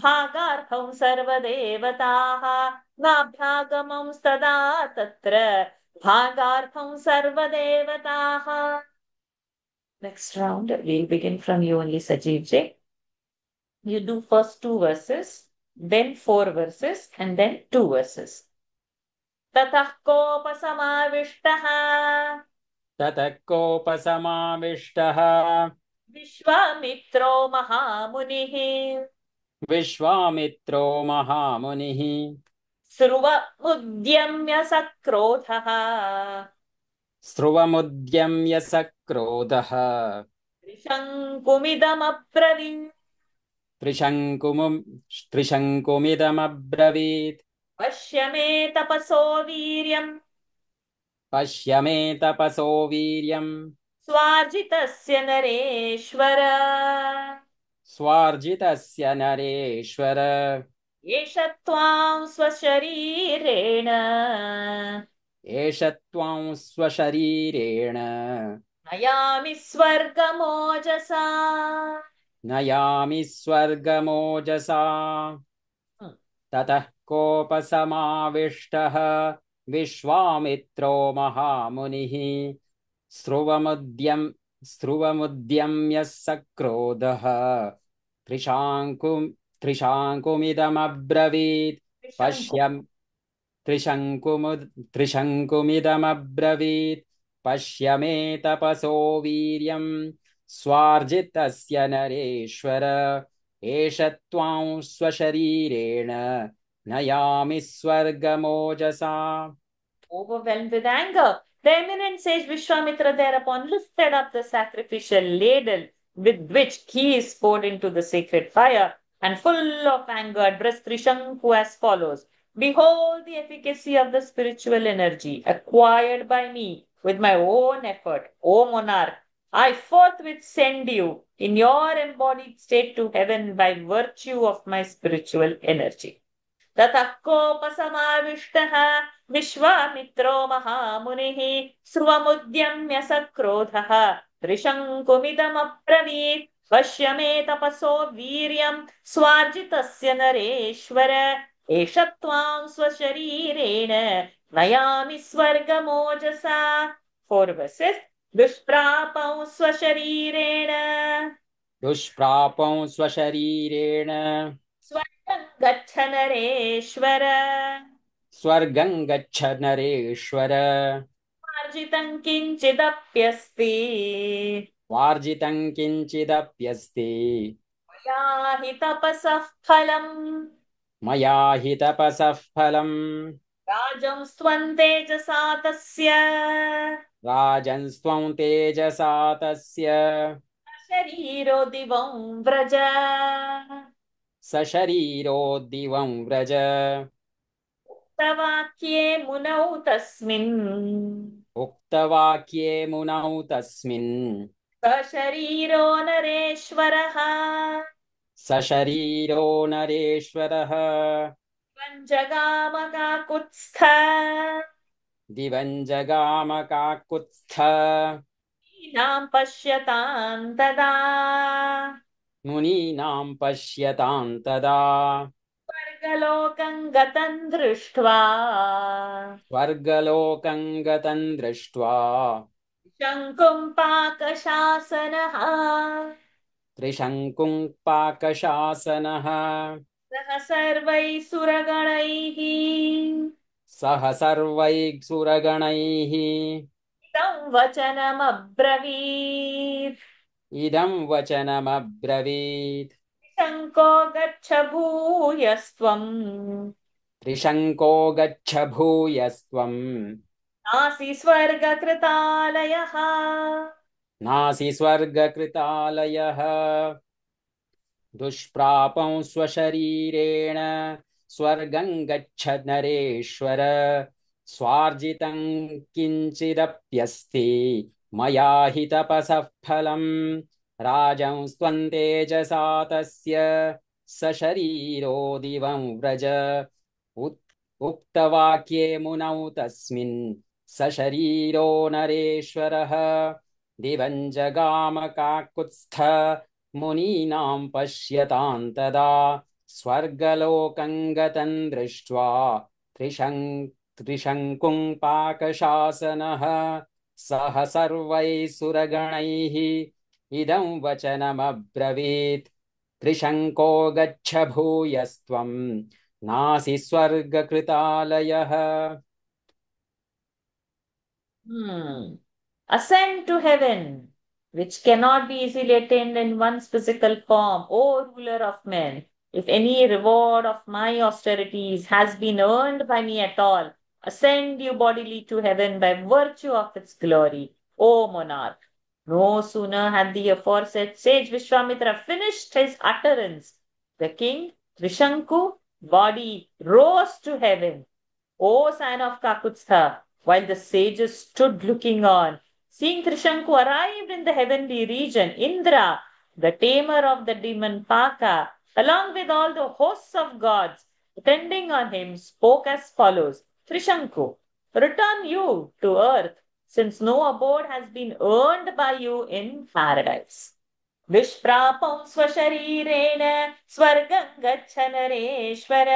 भागार्थं सर्वदेवताः नाभ्यागमंस्तदा तत्र भागार्थं सर्वदेवताः. Next round, we'll begin from you only, Sajeev Ji. You do first 2 verses, then 4 verses, and then 2 verses. ततः कोपसमाविष्टः ततः कोपसमाविष्टः विश्वामित्रो महामुनिः विश्वामित्रो महामुनिः स्रुवमुद्यम्य सक्रोधः स्रुवमुद्यम्य सक्रोधः त्रिशङ्कुमिदमब्रवीत् पश्य मे तपसो वीर्यम् स्वार्जितस्य नरेश्वर एष त्वां स्वशरीरेण नयामि स्वर्गमोजसा ततः कोपसमाविष्टः विश्वामित्रो महामुनिः स्रुवमुद्यम्य सक्रोधः त्रिशङ्कुमिदमब्रवीत् पश्य मे तपसो वीर्यम् स्वार्जितस्य नरेश्वर एष त्वां स्वशरीरेण नयामि स्वर्गमोजसा. Overwhelmed with anger, the eminent sage Vishwamitra thereupon lifted up the sacrificial ladle with which ghee is poured into the sacred fire, and full of anger addressed Trishanku as follows: Behold the efficacy of the spiritual energy acquired by me with my own effort, O monarch. I forthwith send you in your embodied state to heaven by virtue of my spiritual energy. ततः कोपसमाविष्टः विश्वामित्रो महामुनिः स्रुवमुद्यम्य सक्रोधः त्रिशङ्कुमिदमब्रवीत् पश्य मे तपसो वीर्यम् स्वार्जितस्य नरेश्वर एष त्वां स्वशरीरेण नयामि स्वर्गमोजसा. 4 verses. दुष्प्रापौ स्वशरीरेण स्वर्गं गच्छ नरेश्वर वार्जितं किञ्चिदप्यस्ति मया हि तपसः फलम् राजन्स्त्वं तेजसा तस्य सशरीरो दिवं व्रज उक्तवाक्ये मुनौ तस्मिन् सशरीरो नरेश्वरः दिवं जगाम काकुत्स्थ मुनीनां पश्यतां तदा स्वर्गलोकं गतं दृष्ट्वा त्रिशङ्कुं पाकशासनः सह सर्वैः सुरगणैः सह सर्वैः सुरगणैः तं वचनमब्रवीत्। इदं वचनमब्रवीत्। शङ्को गच्छ भूयस्त्वम् त्रिशङ्को गच्छ भूयस्त्वम् नासि स्वर्गकृतालयः। नासि स्वर्गकृतालयः। दुष्प्रापं स्वशरीरेण स्वर्गं गच्छ नरेश्वर। स्वार्जितं किञ्चिदप्यस्ति मया हि तपसः फलम्। राजंस्त्वं तेजसा तस्य सशरीरो दिवं व्रज। उक्तवाक्ये मुनौ तस्मिन् सशरीरो नरेश्वरः। दिवं जगाम काकुत्स्थ मुनीनां पश्यतां तदा। स्वर्गलोकं गतं दृष्ट्वा त्रिशङ्कुं पाकशासनः सह सर्वैः सुरगणैः इदं वचनमब्रवीत्। त्रिशङ्को गच्छ भूयस्त्वं नासि स्वर्गकृतालयः। Ascend to heaven, which cannot be easily attained in one's physical form, O ruler of men. If any reward of my austerities has been earned by me at all, ascend you bodily to heaven by virtue of its glory, O monarch. No sooner had the aforesaid sage Vishwamitra finished his utterance, the king, Trishanku, body rose to heaven. O son of Kakutstha, while the sages stood looking on, seeing Trishanku arrived in the heavenly region, Indra, the tamer of the demon Paka, along with all the hosts of gods attending on him, spoke as follows: Trishanku, return you to earth, since no abode has been earned by you in paradise. दुष्प्रापं स्वशरीरेण स्वर्गं गच्छ नरेश्वर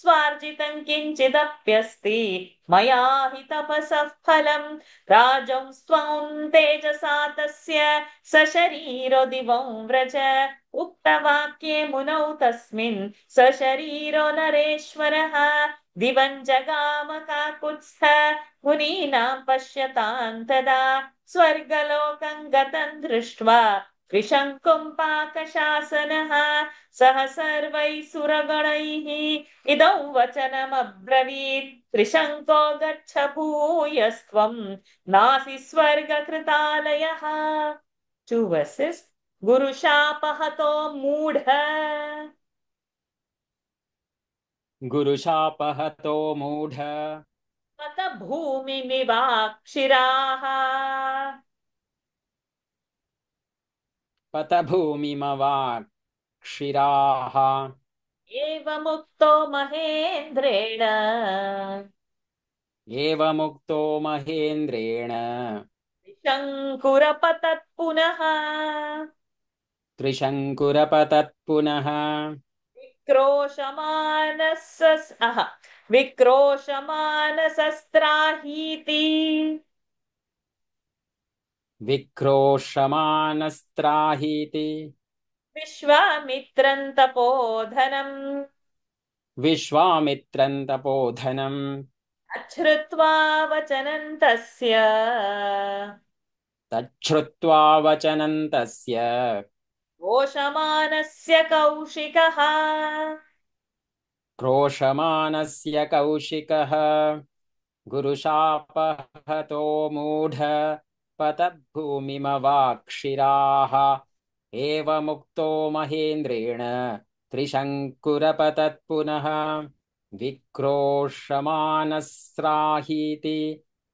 स्वार्जितं किञ्चिदप्यस्ति मया हि तपसः फलम् राजंस्त्वं तेजसा तस्य सशरीरो दिवं व्रज उक्तवाक्ये मुनौ तस्मिन् सशरीरो नरेश्वरः दिवं जगाम काकुत्स्थ मुनीनां पश्यतां तदा स्वर्गलोकं गतं दृष्ट्वा त्रिशङ्कुं पाकशासनः सह सर्वैः सुरगणैः इदं वचनमब्रवीत् त्रिशङ्को गच्छ भूयस्त्वं नासि स्वर्गकृतालयः. 2 verses. गुरुशापहतो मूढ गुरुशापहतो मूढ मत भूमिमिवाक्षिराः पतभूमिमवाक्षिराः एवमुक्तो महेन्द्रेण एवमुक्तो महेन्द्रेण शङ्कुरपतत् पुनः त्रिशङ्कुरपतत् पुनः विक्रोशमानसस्त्राहीति विक्रोशमानस्त्राहीति विश्वामित्रं तपोधनम् विश्वामित्रं तपोधनम् अश्रुत्वा वचनं तस्य तच्छ्रुत्वा वचनं तस्य घोषमानस्य कौशिकः क्रोशमानस्य कौशिकः गुरुशापहतो मूढ पतद्भूमिमवाक्षिराः एवमुक्तो महेन्द्रेण त्रिशङ्कुरपतत् पुनः विक्रोशमानस्त्राहीति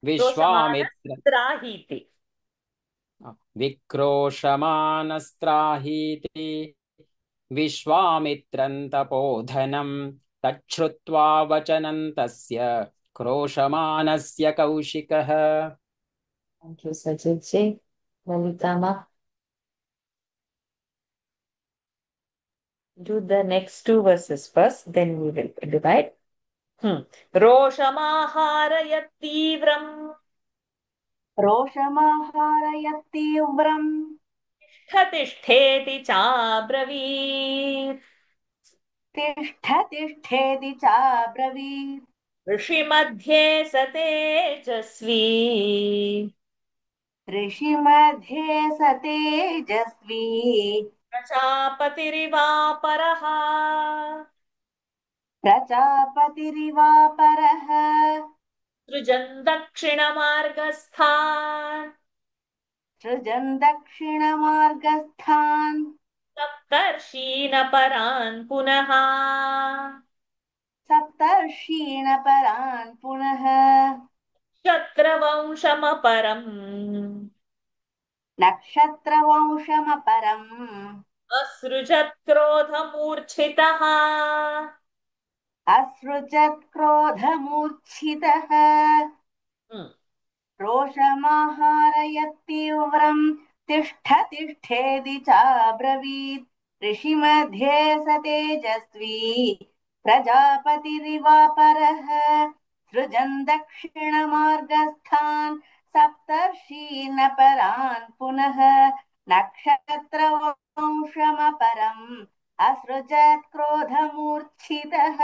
विश्वामित्र घोषमानस्त्राहीति विक्रोशमानस्त्राहीति विश्वामित्रं तपोधनम् तच्छ्रुत्वा वचनं तस्य क्रोशमानस्य कौशिकः. Thank you, Sajid ji. Lalita ma. Do the next 2 verses first, then we will divide. रोषमाहारयत्तीव्रम् रोषमाहारयत्तीव्रम् तिष्ठतिष्ठेति चाब्रवीत् तिष्ठ तिष्ठेति चाब्रवीत् ऋषिमध्ये स तेजस्वी ऋषिमध्ये स तेजस्वी प्रजापतिरिवापरः प्रजापतिरिवापरः सृजन् दक्षिणमार्गस्थान् सृजन् दक्षिणमार्गस्थान् सप्तर्षीनपरान् पुनः सप्तर्षीणपरान् पुनः क्षत्रवंशमपरम् नक्षत्रवंशमपरम् असृजत् क्रोधमूर्च्छितः असृजत् क्रोधमूर्च्छितः रोषमाहारयत्तीव्रम् तिष्ठ तिष्ठेति चाब्रवीत् ऋषिमध्ये स तेजस्वी प्रजापतिरिवापरः सृजन् दक्षिणमार्गस्थान् सप्तर्षीनपरान् पुनः नक्षत्रवंशमपरम् असृजत् क्रोधमूर्च्छितः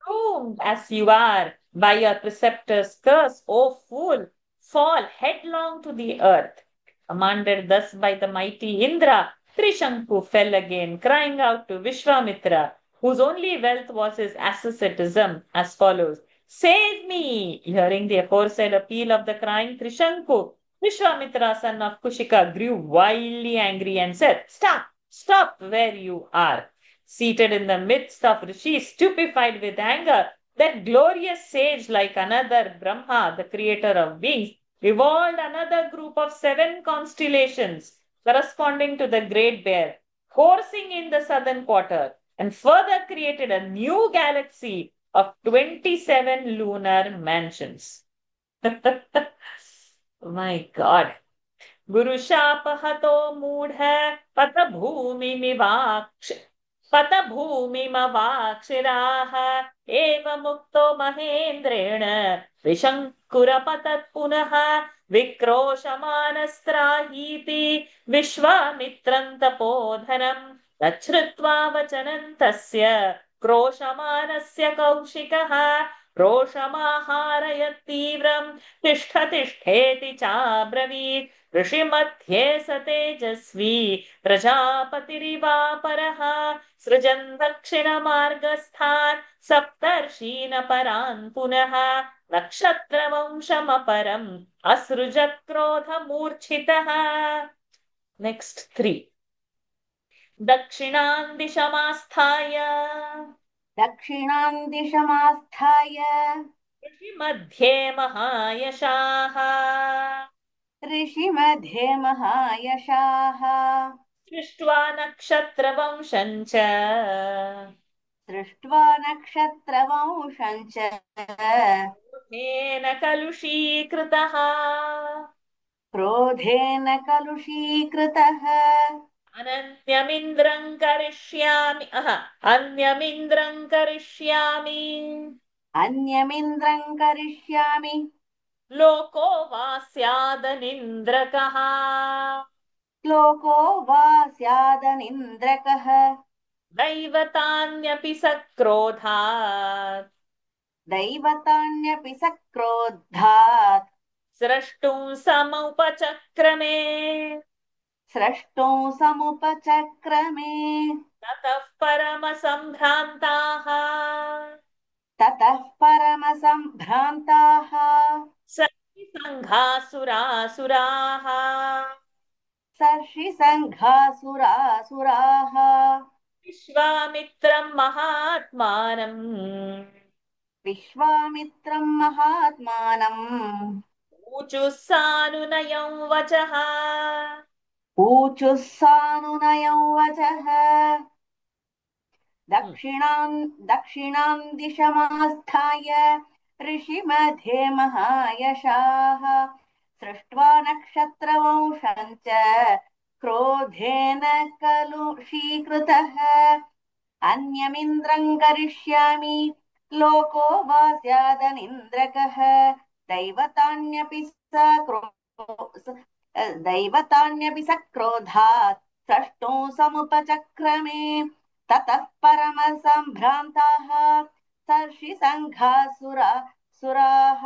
Doomed as you are by your preceptor's curse, O fool, fall headlong to the earth. Commanded thus by the mighty Indra, Trishanku fell again, crying out to Vishwamitra, whose only wealth was his asceticism, as follows. Save me! Hearing the aforesaid appeal of the crying Trishanku, Vishwamitra, son of Kushika, grew wildly angry and said, Stop! Stop where you are! Seated in the midst of rishis, stupefied with anger, that glorious sage, like another Brahma, the creator of beings, evolved another group of 7 constellations corresponding to the Great Bear, coursing in the southern quarter, and further created a new galaxy of 27 lunar mansions. My God. गुरुशापहतो मूढ पतभूमिमवाक्षिराः एवमुक्तो महेन्द्रेण त्रिशङ्कुरपतत् पुनः विक्रोशमानस्त्राहीति विश्वामित्रं तपोधनम् तच्छ्रुत्वा वचनं तस्य क्रोशमानस्य कौशिकः रोषमाहारयत् तीव्रम् तिष्ठ तिष्ठेति चाब्रवीत् ऋषिमध्ये स तेजस्वी प्रजापतिरिवापरः सृजन् दक्षिणमार्गस्थान् सप्तर्षीनपरान् पुनः नक्षत्रवंशमपरम् असृजत् क्रोधमूर्च्छितः. नेक्स्ट 3. दक्षिणान् दिशमास्थाय दक्षिणान् दिशमास्थाय ऋषिमध्ये महायशाः ऋषिमध्ये महायशाः सृष्ट्वा नक्षत्रवंशं च सृष्ट्वा नक्षत्रवंशं च क्रोधेन कलुषीकृतः क्रोधेन कलुषीकृतः अन्यमिन्द्रं करिष्यामि अन्यमिन्द्रं करिष्यामि लोको वा स्यादनिन्द्रकः लोको वा स्यादनिन्द्रकः दैवतान्यपि सक्रोधात् दैवतान्यपि सक्रोधात् स्रष्टुं समुपचक्रमे स्रष्टुं समुपचक्रमे ततः ततः परमसम्भ्रान्ताः सङ्घासुरासुराः सर्षिसङ्घासुरासुराः विश्वामित्रं महात्मानम् ऊचुः सानुनयं वचः ऊचुः सानुनयं वचः दक्षिणां दिशमास्थाय ऋषिमध्ये महायशाः सृष्ट्वा नक्षत्रवंशं च क्रोधेन कलुषीकृतः अन्यमिन्द्रं करिष्यामि लोको वा स्यादनिन्द्रकः दैवतान्यपि सक्रोधात् स्रष्टुं समुपचक्रमे ततः परमसम्भ्रान्ताः सुराः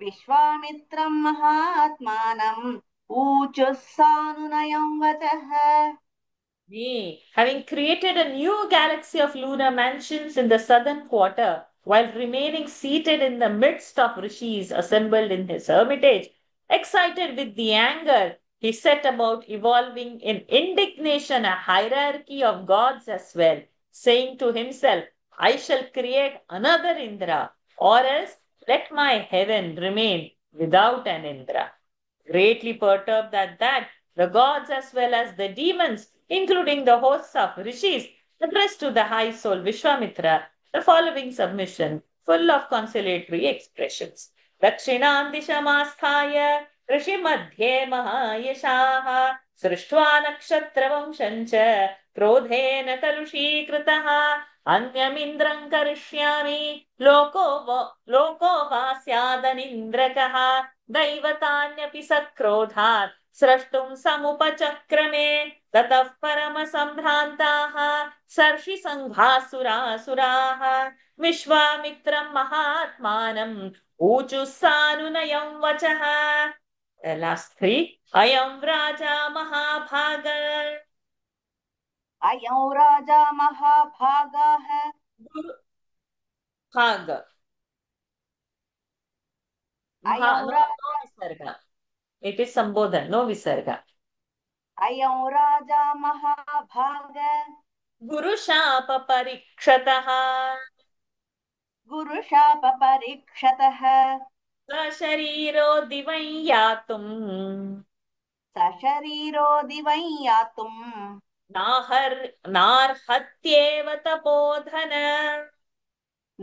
विश्वामित्रं महात्मानम् ऊचुः सानुनयं वचः. Me, having created a new galaxy of lunar mansions in the southern quarter, while remaining seated in the midst of rishis assembled in his hermitage, excited with the anger, he set about evolving in indignation a hierarchy of gods as well, saying to himself, I shall create another Indra, or else let my heaven remain without an Indra. Greatly perturbed at that, the gods as well as the demons, including the hosts of rishis, addressed to the high soul Vishwamitra the following submission, full of consolatory expressions. Dakshinam dishamasthaya ऋषिमध्ये महायशाः सृष्ट्वा नक्षत्रवंशञ्च क्रोधेन कलुषीकृतः अन्यमिन्द्रं करिष्यामि लोको वा स्यादनिन्द्रकः दैवतान्यपि सक्रोधात् स्रष्टुं समुपचक्रमे ततः परमसम्भ्रान्ताः सर्षिसङ्घासुरासुराः विश्वामित्रं महात्मानम् ऊचुः सानुनयं वचः. Last three. Ayam Raja Mahabhaga. अयं राजा महाभागाः Guru Bhaga. अयं No Visarga. It is Sambodhan, no Visarga. अयं राजा महाभाग Guru Shapa Parikshataha. गुरुशापपरीक्षतः Sashariro Divan Yatum. सशरीरो दिवं यातुम् नार्हत्येव तपोधन.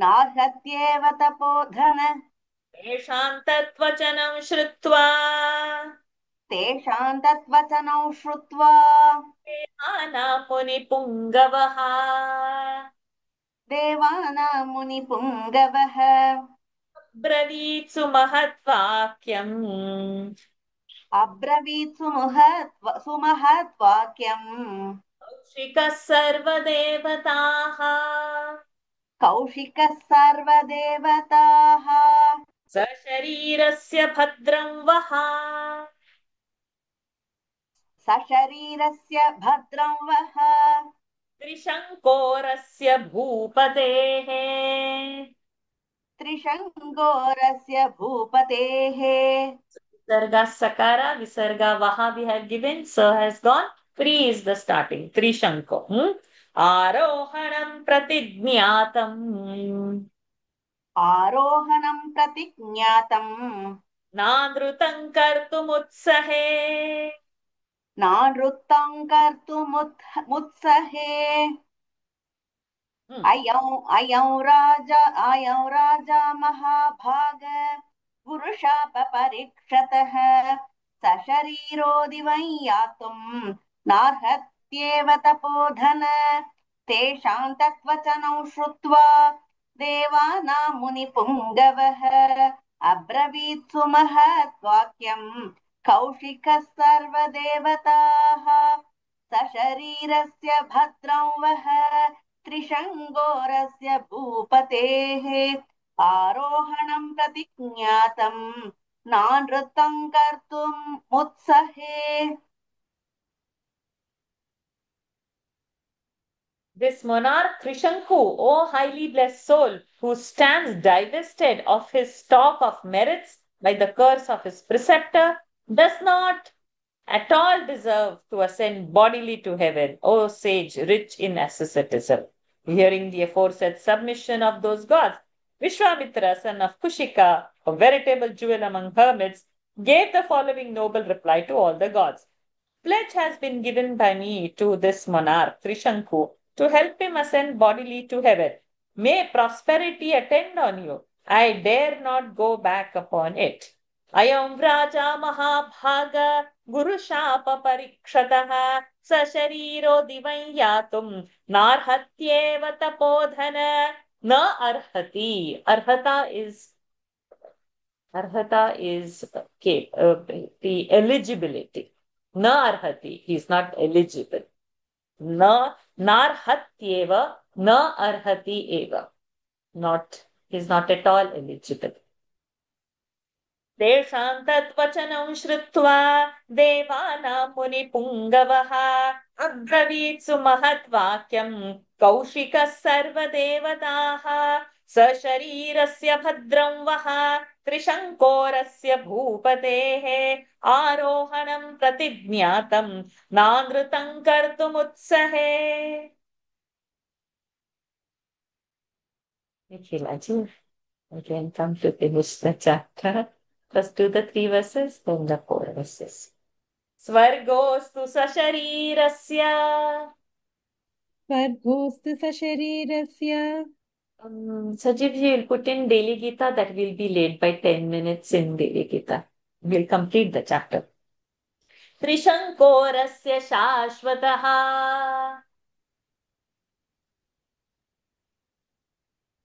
नार्हत्येव तपोधन तेषां तत्वचनं श्रुत्वा तेषां तत्वचनं श्रुत्वा देवानां मुनिपुङ्गवः. देवानां मुनिपुङ्गवः ब्रवीत्सु महत्वाक्यम्. अब्रवीत् सुमहत्वाक्यम् कौशिकः सर्वदेवताः. कौशिकः सर्वदेवताः सशरीरस्य भद्रं वः. सशरीरस्य भद्रं वः त्रिशङ्कोरस्य भूपतेः. त्रिशङ्कोरस्य भूपतेः Visarga Sakara, Visarga Vaha we have given, Sir has gone. Pri is the starting. Trishanko. Arohanam pratignatam. आरोहणं प्रतिज्ञातम् Nandrutam kartumutsahe. नानृत्तं कर्तुमुत्सहे अयं राजा महाभाग गुरुशापपरीक्षतः सशरीरो दिवं यातुम् नार्हत्येव तपोधन तेषां तत्वचनं श्रुत्वा देवानां मुनिपुङ्गवः अब्रवीत् सुमहत्वाक्यम् कौशिकः सर्वदेवताः सशरीरस्य भद्रं वः त्रिशङ्गोरस्य भूपतेः आरोहणं प्रतिज्ञातम् नानृतं कर्तुमुत्सहे. This monarch Trishanku, O highly blessed soul, who stands divested of his stock of merits by the curse of his preceptor, does not at all deserve to ascend bodily to heaven, O sage rich in asceticism. Hearing the aforesaid submission of those gods, Vishwamitra, son of Kushika, a veritable jewel among hermits, gave the following noble reply to all the gods. Pledge has been given by me to this monarch, Trishanku, to help him ascend bodily to heaven. May prosperity attend on you. I dare not go back upon it. Ayam Raja Mahabhaga Guru Shapa Parikshataha Sashariro Divan Yatum Narhatyeva Tapodhana Na Arhati. Arhata is the eligibility. Na arhati, he is not eligible. न narhatyeva, na arhati eva. Not, he's not at all eligible. तेषां तद्वचनं श्रुत्वा देवानां मुनिपुङ्गवः अब्रवीत्सु महद्वाक्यं कौशिकः सर्वदेवताः सशरीरस्य भद्रं वः त्रिशङ्कोरस्य भूपतेः आरोहणं प्रतिज्ञातं नानृतं कर्तुमुत्सहे. Imagine, again come to finish the chapter. First do the 3 verses, then the 4 verses. स्वर्गोऽस्तु सशरीरस्य. स्वर्गोऽस्तु सशरीरस्य. Sajiv ji will put in Daily Gita, that will be late by 10 minutes in Daily Gita. We'll complete the chapter. त्रिशङ्कोरस्य शाश्वतः.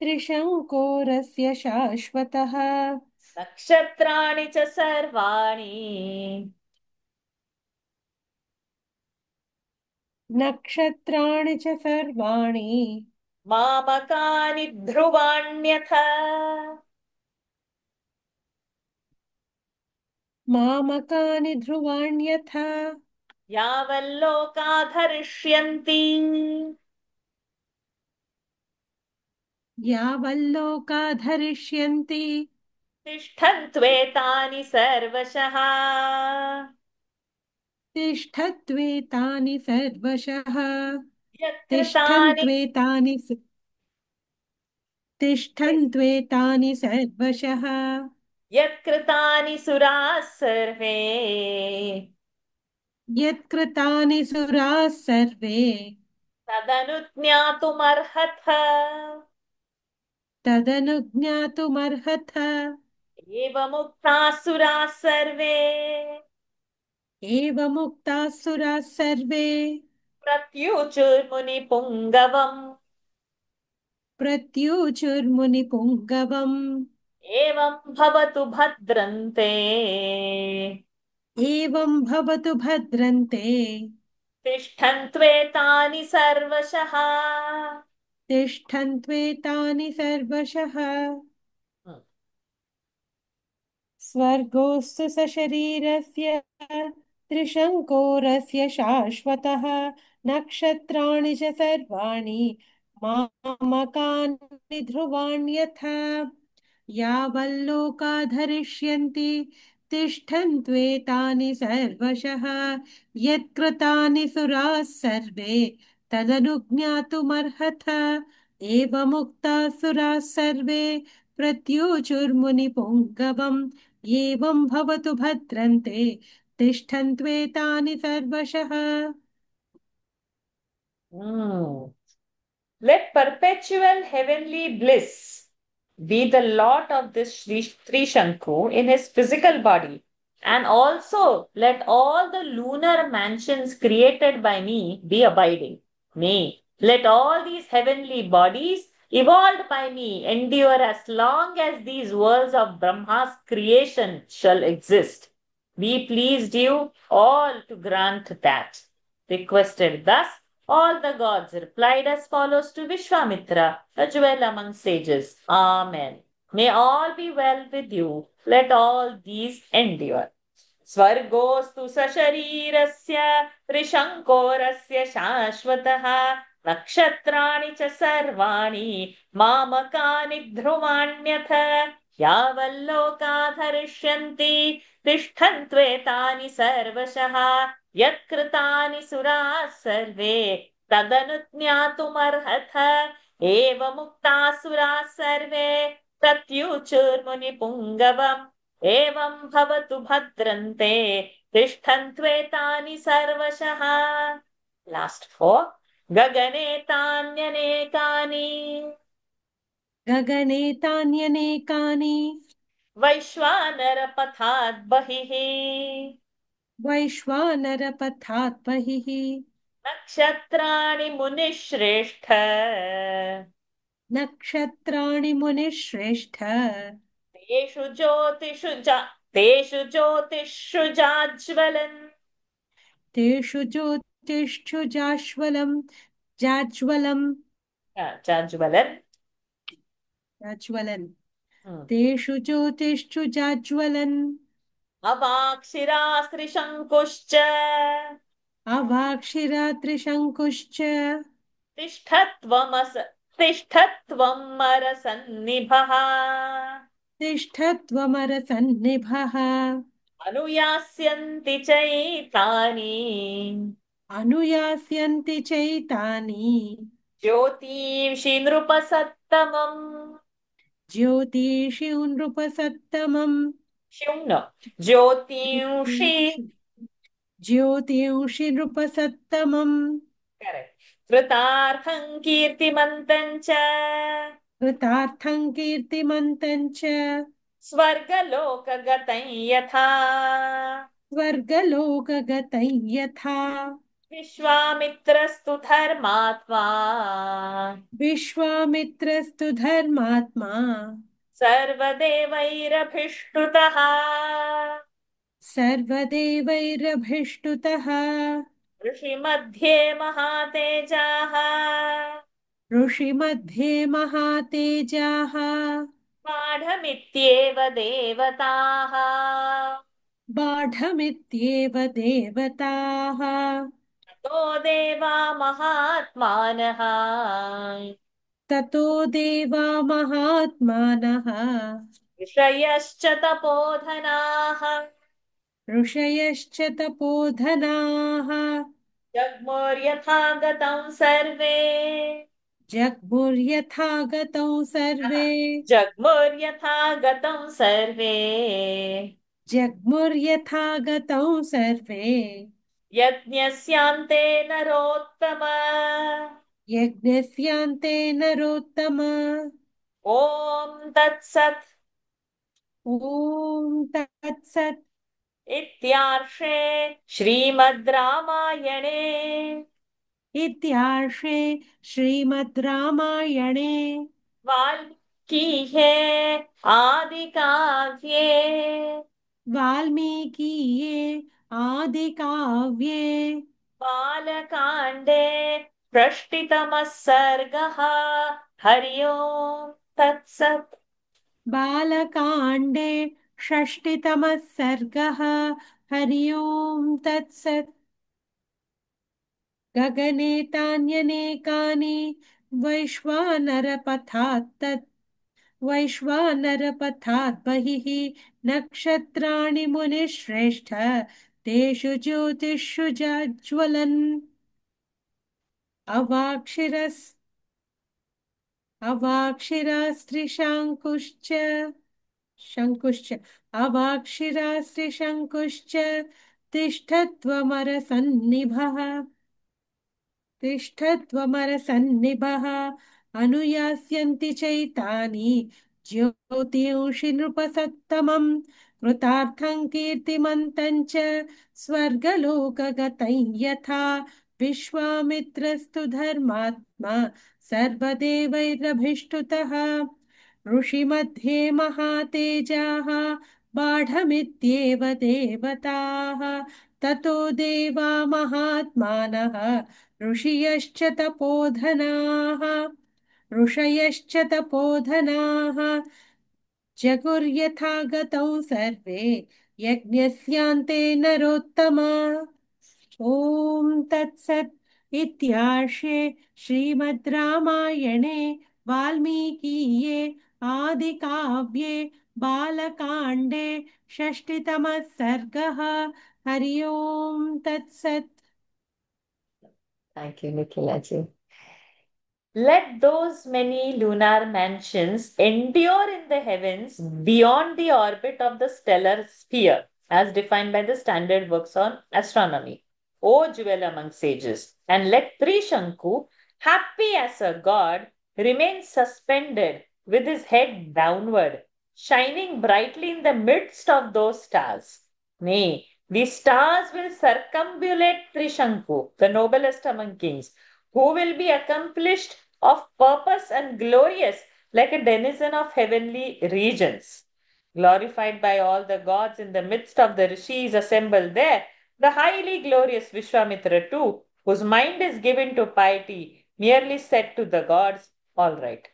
त्रिशङ्कोरस्य शाश्वतः. नक्षत्राणि च सर्वाणि. नक्षत्राणि च सर्वाणि. मामकानि ध्रुवाण्यथ. मामकानि ध्रुवाण्यथा. यावल्लोका धरिष्यन्ति. यावल्लोका धरिष्यन्ति. तिष्ठन्त्वेतानि सर्वशः. तिष्ठत्वेतानि सर्वशः. यत्कृतानि तिष्ठन्त्वेतानि सर्वशः. यत्कृतानि सुराः सर्वे. यत्कृतानि सुराः सर्वे. तदनुज्ञातुमर्हथ. तदनुज्ञातुमर्हथ. एवमुक्ताः सुराः सर्वे. एवमुक्ताः सुराः सर्वे. प्रत्युचुर्मुनिपुङ्गवम्. प्रत्युचुर्मुनिपुङ्गवम्. एवं भवतु भद्रन्ते. एवं भवतु भद्रन्ते. तिष्ठन्त्वेतानि सर्वशः. तिष्ठन्त्वेतानि सर्वशः. स्वर्गोऽस्तु सशरीरस्य त्रिशङ्कोरस्य शाश्वतः. नक्षत्राणि च सर्वाणि मामकानि ध्रुवाण्यथा. यावल्लोका धरिष्यन्ति तिष्ठन्त्वेतानि सर्वशः. यत्कृतानि सुराः सर्वे तदनुज्ञातुमर्हथ. एवमुक्ताः सुराः सर्वे प्रत्युचुर्मुनिपुङ्गवम्. एवं भवतु भद्रन्ते तिष्ठन्त्वेतानि सर्वशः. Let perpetual heavenly bliss be the lot of this Trishanku in his physical body, and also let all the lunar mansions created by me be abiding. Nay, let all these heavenly bodies evolved by me endure as long as these worlds of Brahma's creation shall exist. Be pleased you all to grant that. Requested thus, all the gods replied as follows to Vishwamitra, a jewel among sages. Amen. May all be well with you. Let all these endure. स्वर्गोऽस्तु सशरीरस्य त्रिशङ्कोरस्य शाश्वतः. नक्षत्राणि च सर्वाणि मामकानि ध्रुवाण्यथ. यावल्लोका धरिष्यन्ति तिष्ठन्त्वेतानि सर्वशः. यत्कृतानि सुराः सर्वे तदनुज्ञातुमर्हथ. एवमुक्ताः सुराः सर्वे प्रत्युचुर्मुनिपुङ्गवम्. एवं भवतु भद्रन्ते तिष्ठन्त्वेतानि सर्वशः. लास्ट 4. गगने तान्यनेकानि. गगने तान्यनेकानि. वैश्वानरपथात् बहिः. वैश्वानरपथात् बहिः. नक्षत्राणि मुनिश्रेष्ठ. नक्षत्राणि मुनिश्रेष्ठ. तेषु ज्योतिषु जाज्वलन्. तेषु ज्योतिष्ठुजाज्वलम् जाज्वलम् जाज्वलन् जाज्वलन् तेषु ज्योतिष्ठु जाज्वलन् अवाक्षिरास्त्रिशङ्कुश्च अवाक्षिरात्रिशङ्कुश्च तिष्ठत्वमस तिष्ठत्वमरसन्निभः तिष्ठत्वमरसन्निभः अनुयास्यन्ति चैतानि अनुयास्यन्ति चैतानि ज्योतींषि नृपसत्तमम् ज्योतिषि नृपसत्तमम् शिं न ज्योतींषि ज्योतिंषि नृपसत्तमम् करेक्ट् कृतार्थं कीर्तिमन्तं च कृतार्थं कीर्तिमन्तं च स्वर्गलोकगतं यथा स्वर्गलोकगतं यथा विश्वामित्रस्तु धर्मात्मा विश्वामित्रस्तु धर्मात्मा सर्वदेवैरभिष्टुतः सर्वदेवैरभिष्टुतः ऋषिमध्ये महातेजाः ऋषिमध्ये महातेजाः बाढमित्येव देवताः बाढमित्येव देवताः तो देवा महात्मानः ततो देवा महात्मानः ऋषयश्च तपोधनाः ऋषयश्च तपोधनाः जग्मुर्यथा गतं सर्वे जग्मुर्यथा गतौ सर्वे जग्मुर्यथा गतं सर्वे जग्मुर्यथा गतौ सर्वे यज्ञस्यान्ते नरोत्तम यज्ञस्यान्ते नरोत्तम ॐ तत्सत् ॐ तत्सत् इत्यार्षे श्रीमद् रामायणे इत्यार्षे श्रीमद् रामायणे वाल्मीकिहे आदिकाव्ये वाल्मीकीये आदिकाव्ये बालकाण्डे षष्टितमः सर्गः हरि ओम् तत्सत् बालकाण्डे षष्टितमः सर्गः हरि ओम् तत्सत् गगने तान्यनेकानि वैश्वानरपथात् बहिः नक्षत्राणि मुनिश्रेष्ठ तेषु ज्योतिषु जाज्वलन् अवाक्षिरास्त्रिशङ्कुश्च शङ्कुश्च अवाक्षिरास्त्रिशङ्कुश्च तिष्ठत्वमरसन्निभः तिष्ठत्वमरसन्निभः अनुयास्यन्ति चैतानि ज्योतिंषि नृपसत्तमम् कृतार्थं कीर्तिमन्तं च स्वर्गलोकगतं यथा विश्वामित्रस्तु धर्मात्मा सर्वदेवैरभिष्टुतः ऋषिमध्ये महातेजाः बाढमित्येव देवताः ततो देवा महात्मानः ऋषयश्च तपोधनाः जगुर्यथा गतौ सर्वे यज्ञस्यान्ते नरोत्तमा ॐ तत्सत् इत्यार्षे श्रीमद् रामायणे वाल्मीकीये आदिकाव्ये बालकाण्डे षष्टितमः सर्गः हरि ओम् तत्सत् Thank you, Nikhilaji. Let those many lunar mansions endure in the heavens beyond the orbit of the stellar sphere, as defined by the standard works on astronomy. O jewel among sages, and let Trishanku, happy as a god, remain suspended with his head downward, shining brightly in the midst of those stars. Nay, the stars will circumambulate Trishanku, the noblest among kings, who will be accomplished of purpose and glorious like a denizen of heavenly regions. Glorified by all the gods in the midst of the rishis assembled there, the highly glorious Vishwamitra too whose mind is given to piety, merely said to the gods, "All right."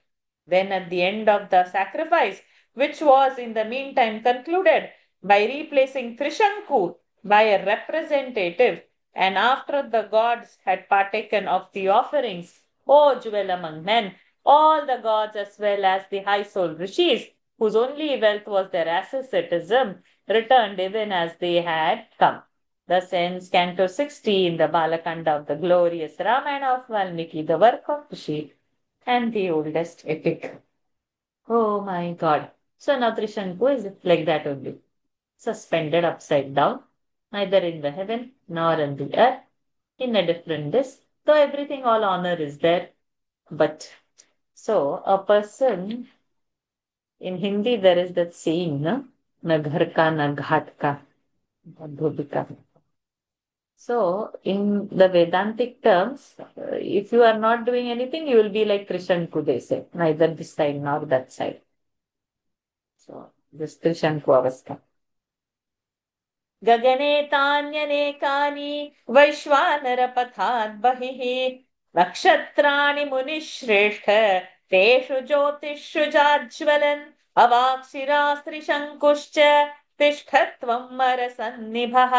Then, at the end of the sacrifice, which was in the meantime concluded by replacing Trishanku by a representative, and after the gods had partaken of the offerings, O jewel among men, all the gods as well as the high soul rishis, whose only wealth was their asceticism, returned even as they had come. Thus ends Canto 60 in the Balakanda of the glorious Ramayana of Valmiki, the work of Rishi and the oldest epic. Oh my God. So now Trishanku is like that only, suspended upside down, neither in the heaven nor in the earth, in a different disk, though everything, all honor is there. But so a person, in Hindi there is that saying, no? Na ghar ka, na ghat ka, na dhobi ka. So, in the Vedantic terms, if you are not doing anything, you will be like Trishanku, they say, neither this side nor that side. So, this Trishanku avastha. गगने तान्यनेकानि वैश्वानरपथात् बहिः नक्षत्राणि मुनिश्रेष्ठ तेषु ज्योतिषु जाज्वलन् अवाक्षिरास्त्रिशङ्कुश्च तिष्ठत्वं मरसन्निभः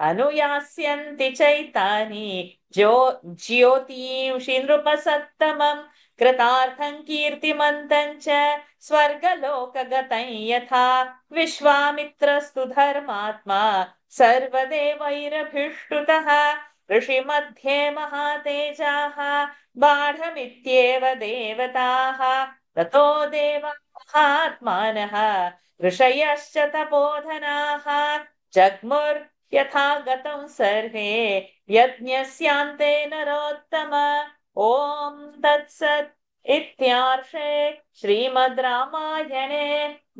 अनुयास्यन्ति चैतानि ज्योतींषि नृपसत्तमम् कृतार्थं कीर्तिमन्तं च स्वर्गलोकगतं यथा विश्वामित्रस्तु धर्मात्मा सर्वदेवैरभिष्टुतः ऋषिमध्ये महातेजाः बाढमित्येव देवताः ततो देवा महात्मानः ऋषयश्च तपोधनाः जग्मुर्यथा गतं सर्वे यज्ञस्यान्ते नरोत्तम ॐ तत्सत् इत्यार्षे श्रीमद् रामायणे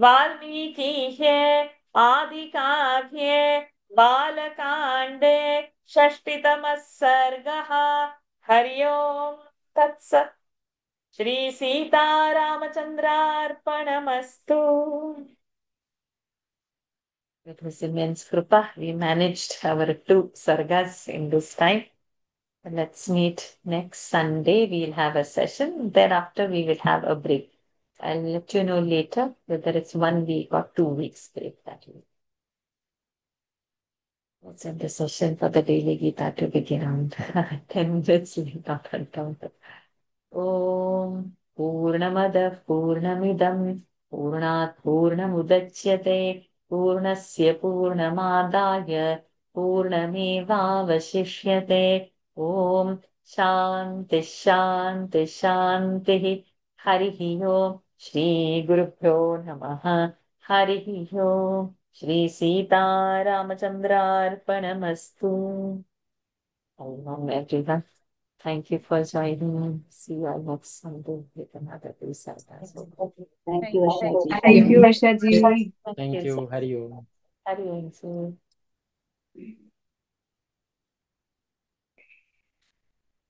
वाल्मीकिः आदिकाव्ये बालकाण्डे षष्टितमः सर्गः हरि ओम् तत्सत् Shri सीतारामचन्द्रार्पणमस्तु. It was immense kripa. We managed our 2 sargas in this time. Let's meet next Sunday. We'll have a session. Thereafter, we will have a break. I'll let you know later whether it's 1 week or 2 weeks break that will. Let's end the session for the daily Gita to begin around 10 minutes late on count. Om Purnamadah Purnamidam Purnat Purnamudachyate Purnasya Purnamadaya Purnamevavashishyate Om Shanti Shanti Shanti Harihi Om Shri Gurubhyo Namaha Harihi Om Shri Sita Ramachandrarpanamastu. Om everyone. Thank you for joining. See you all next Sunday with another 2 sargas. Thank you, Ashaji. Thank you, Ashaji. Thank you. Hari Om. Hari Om.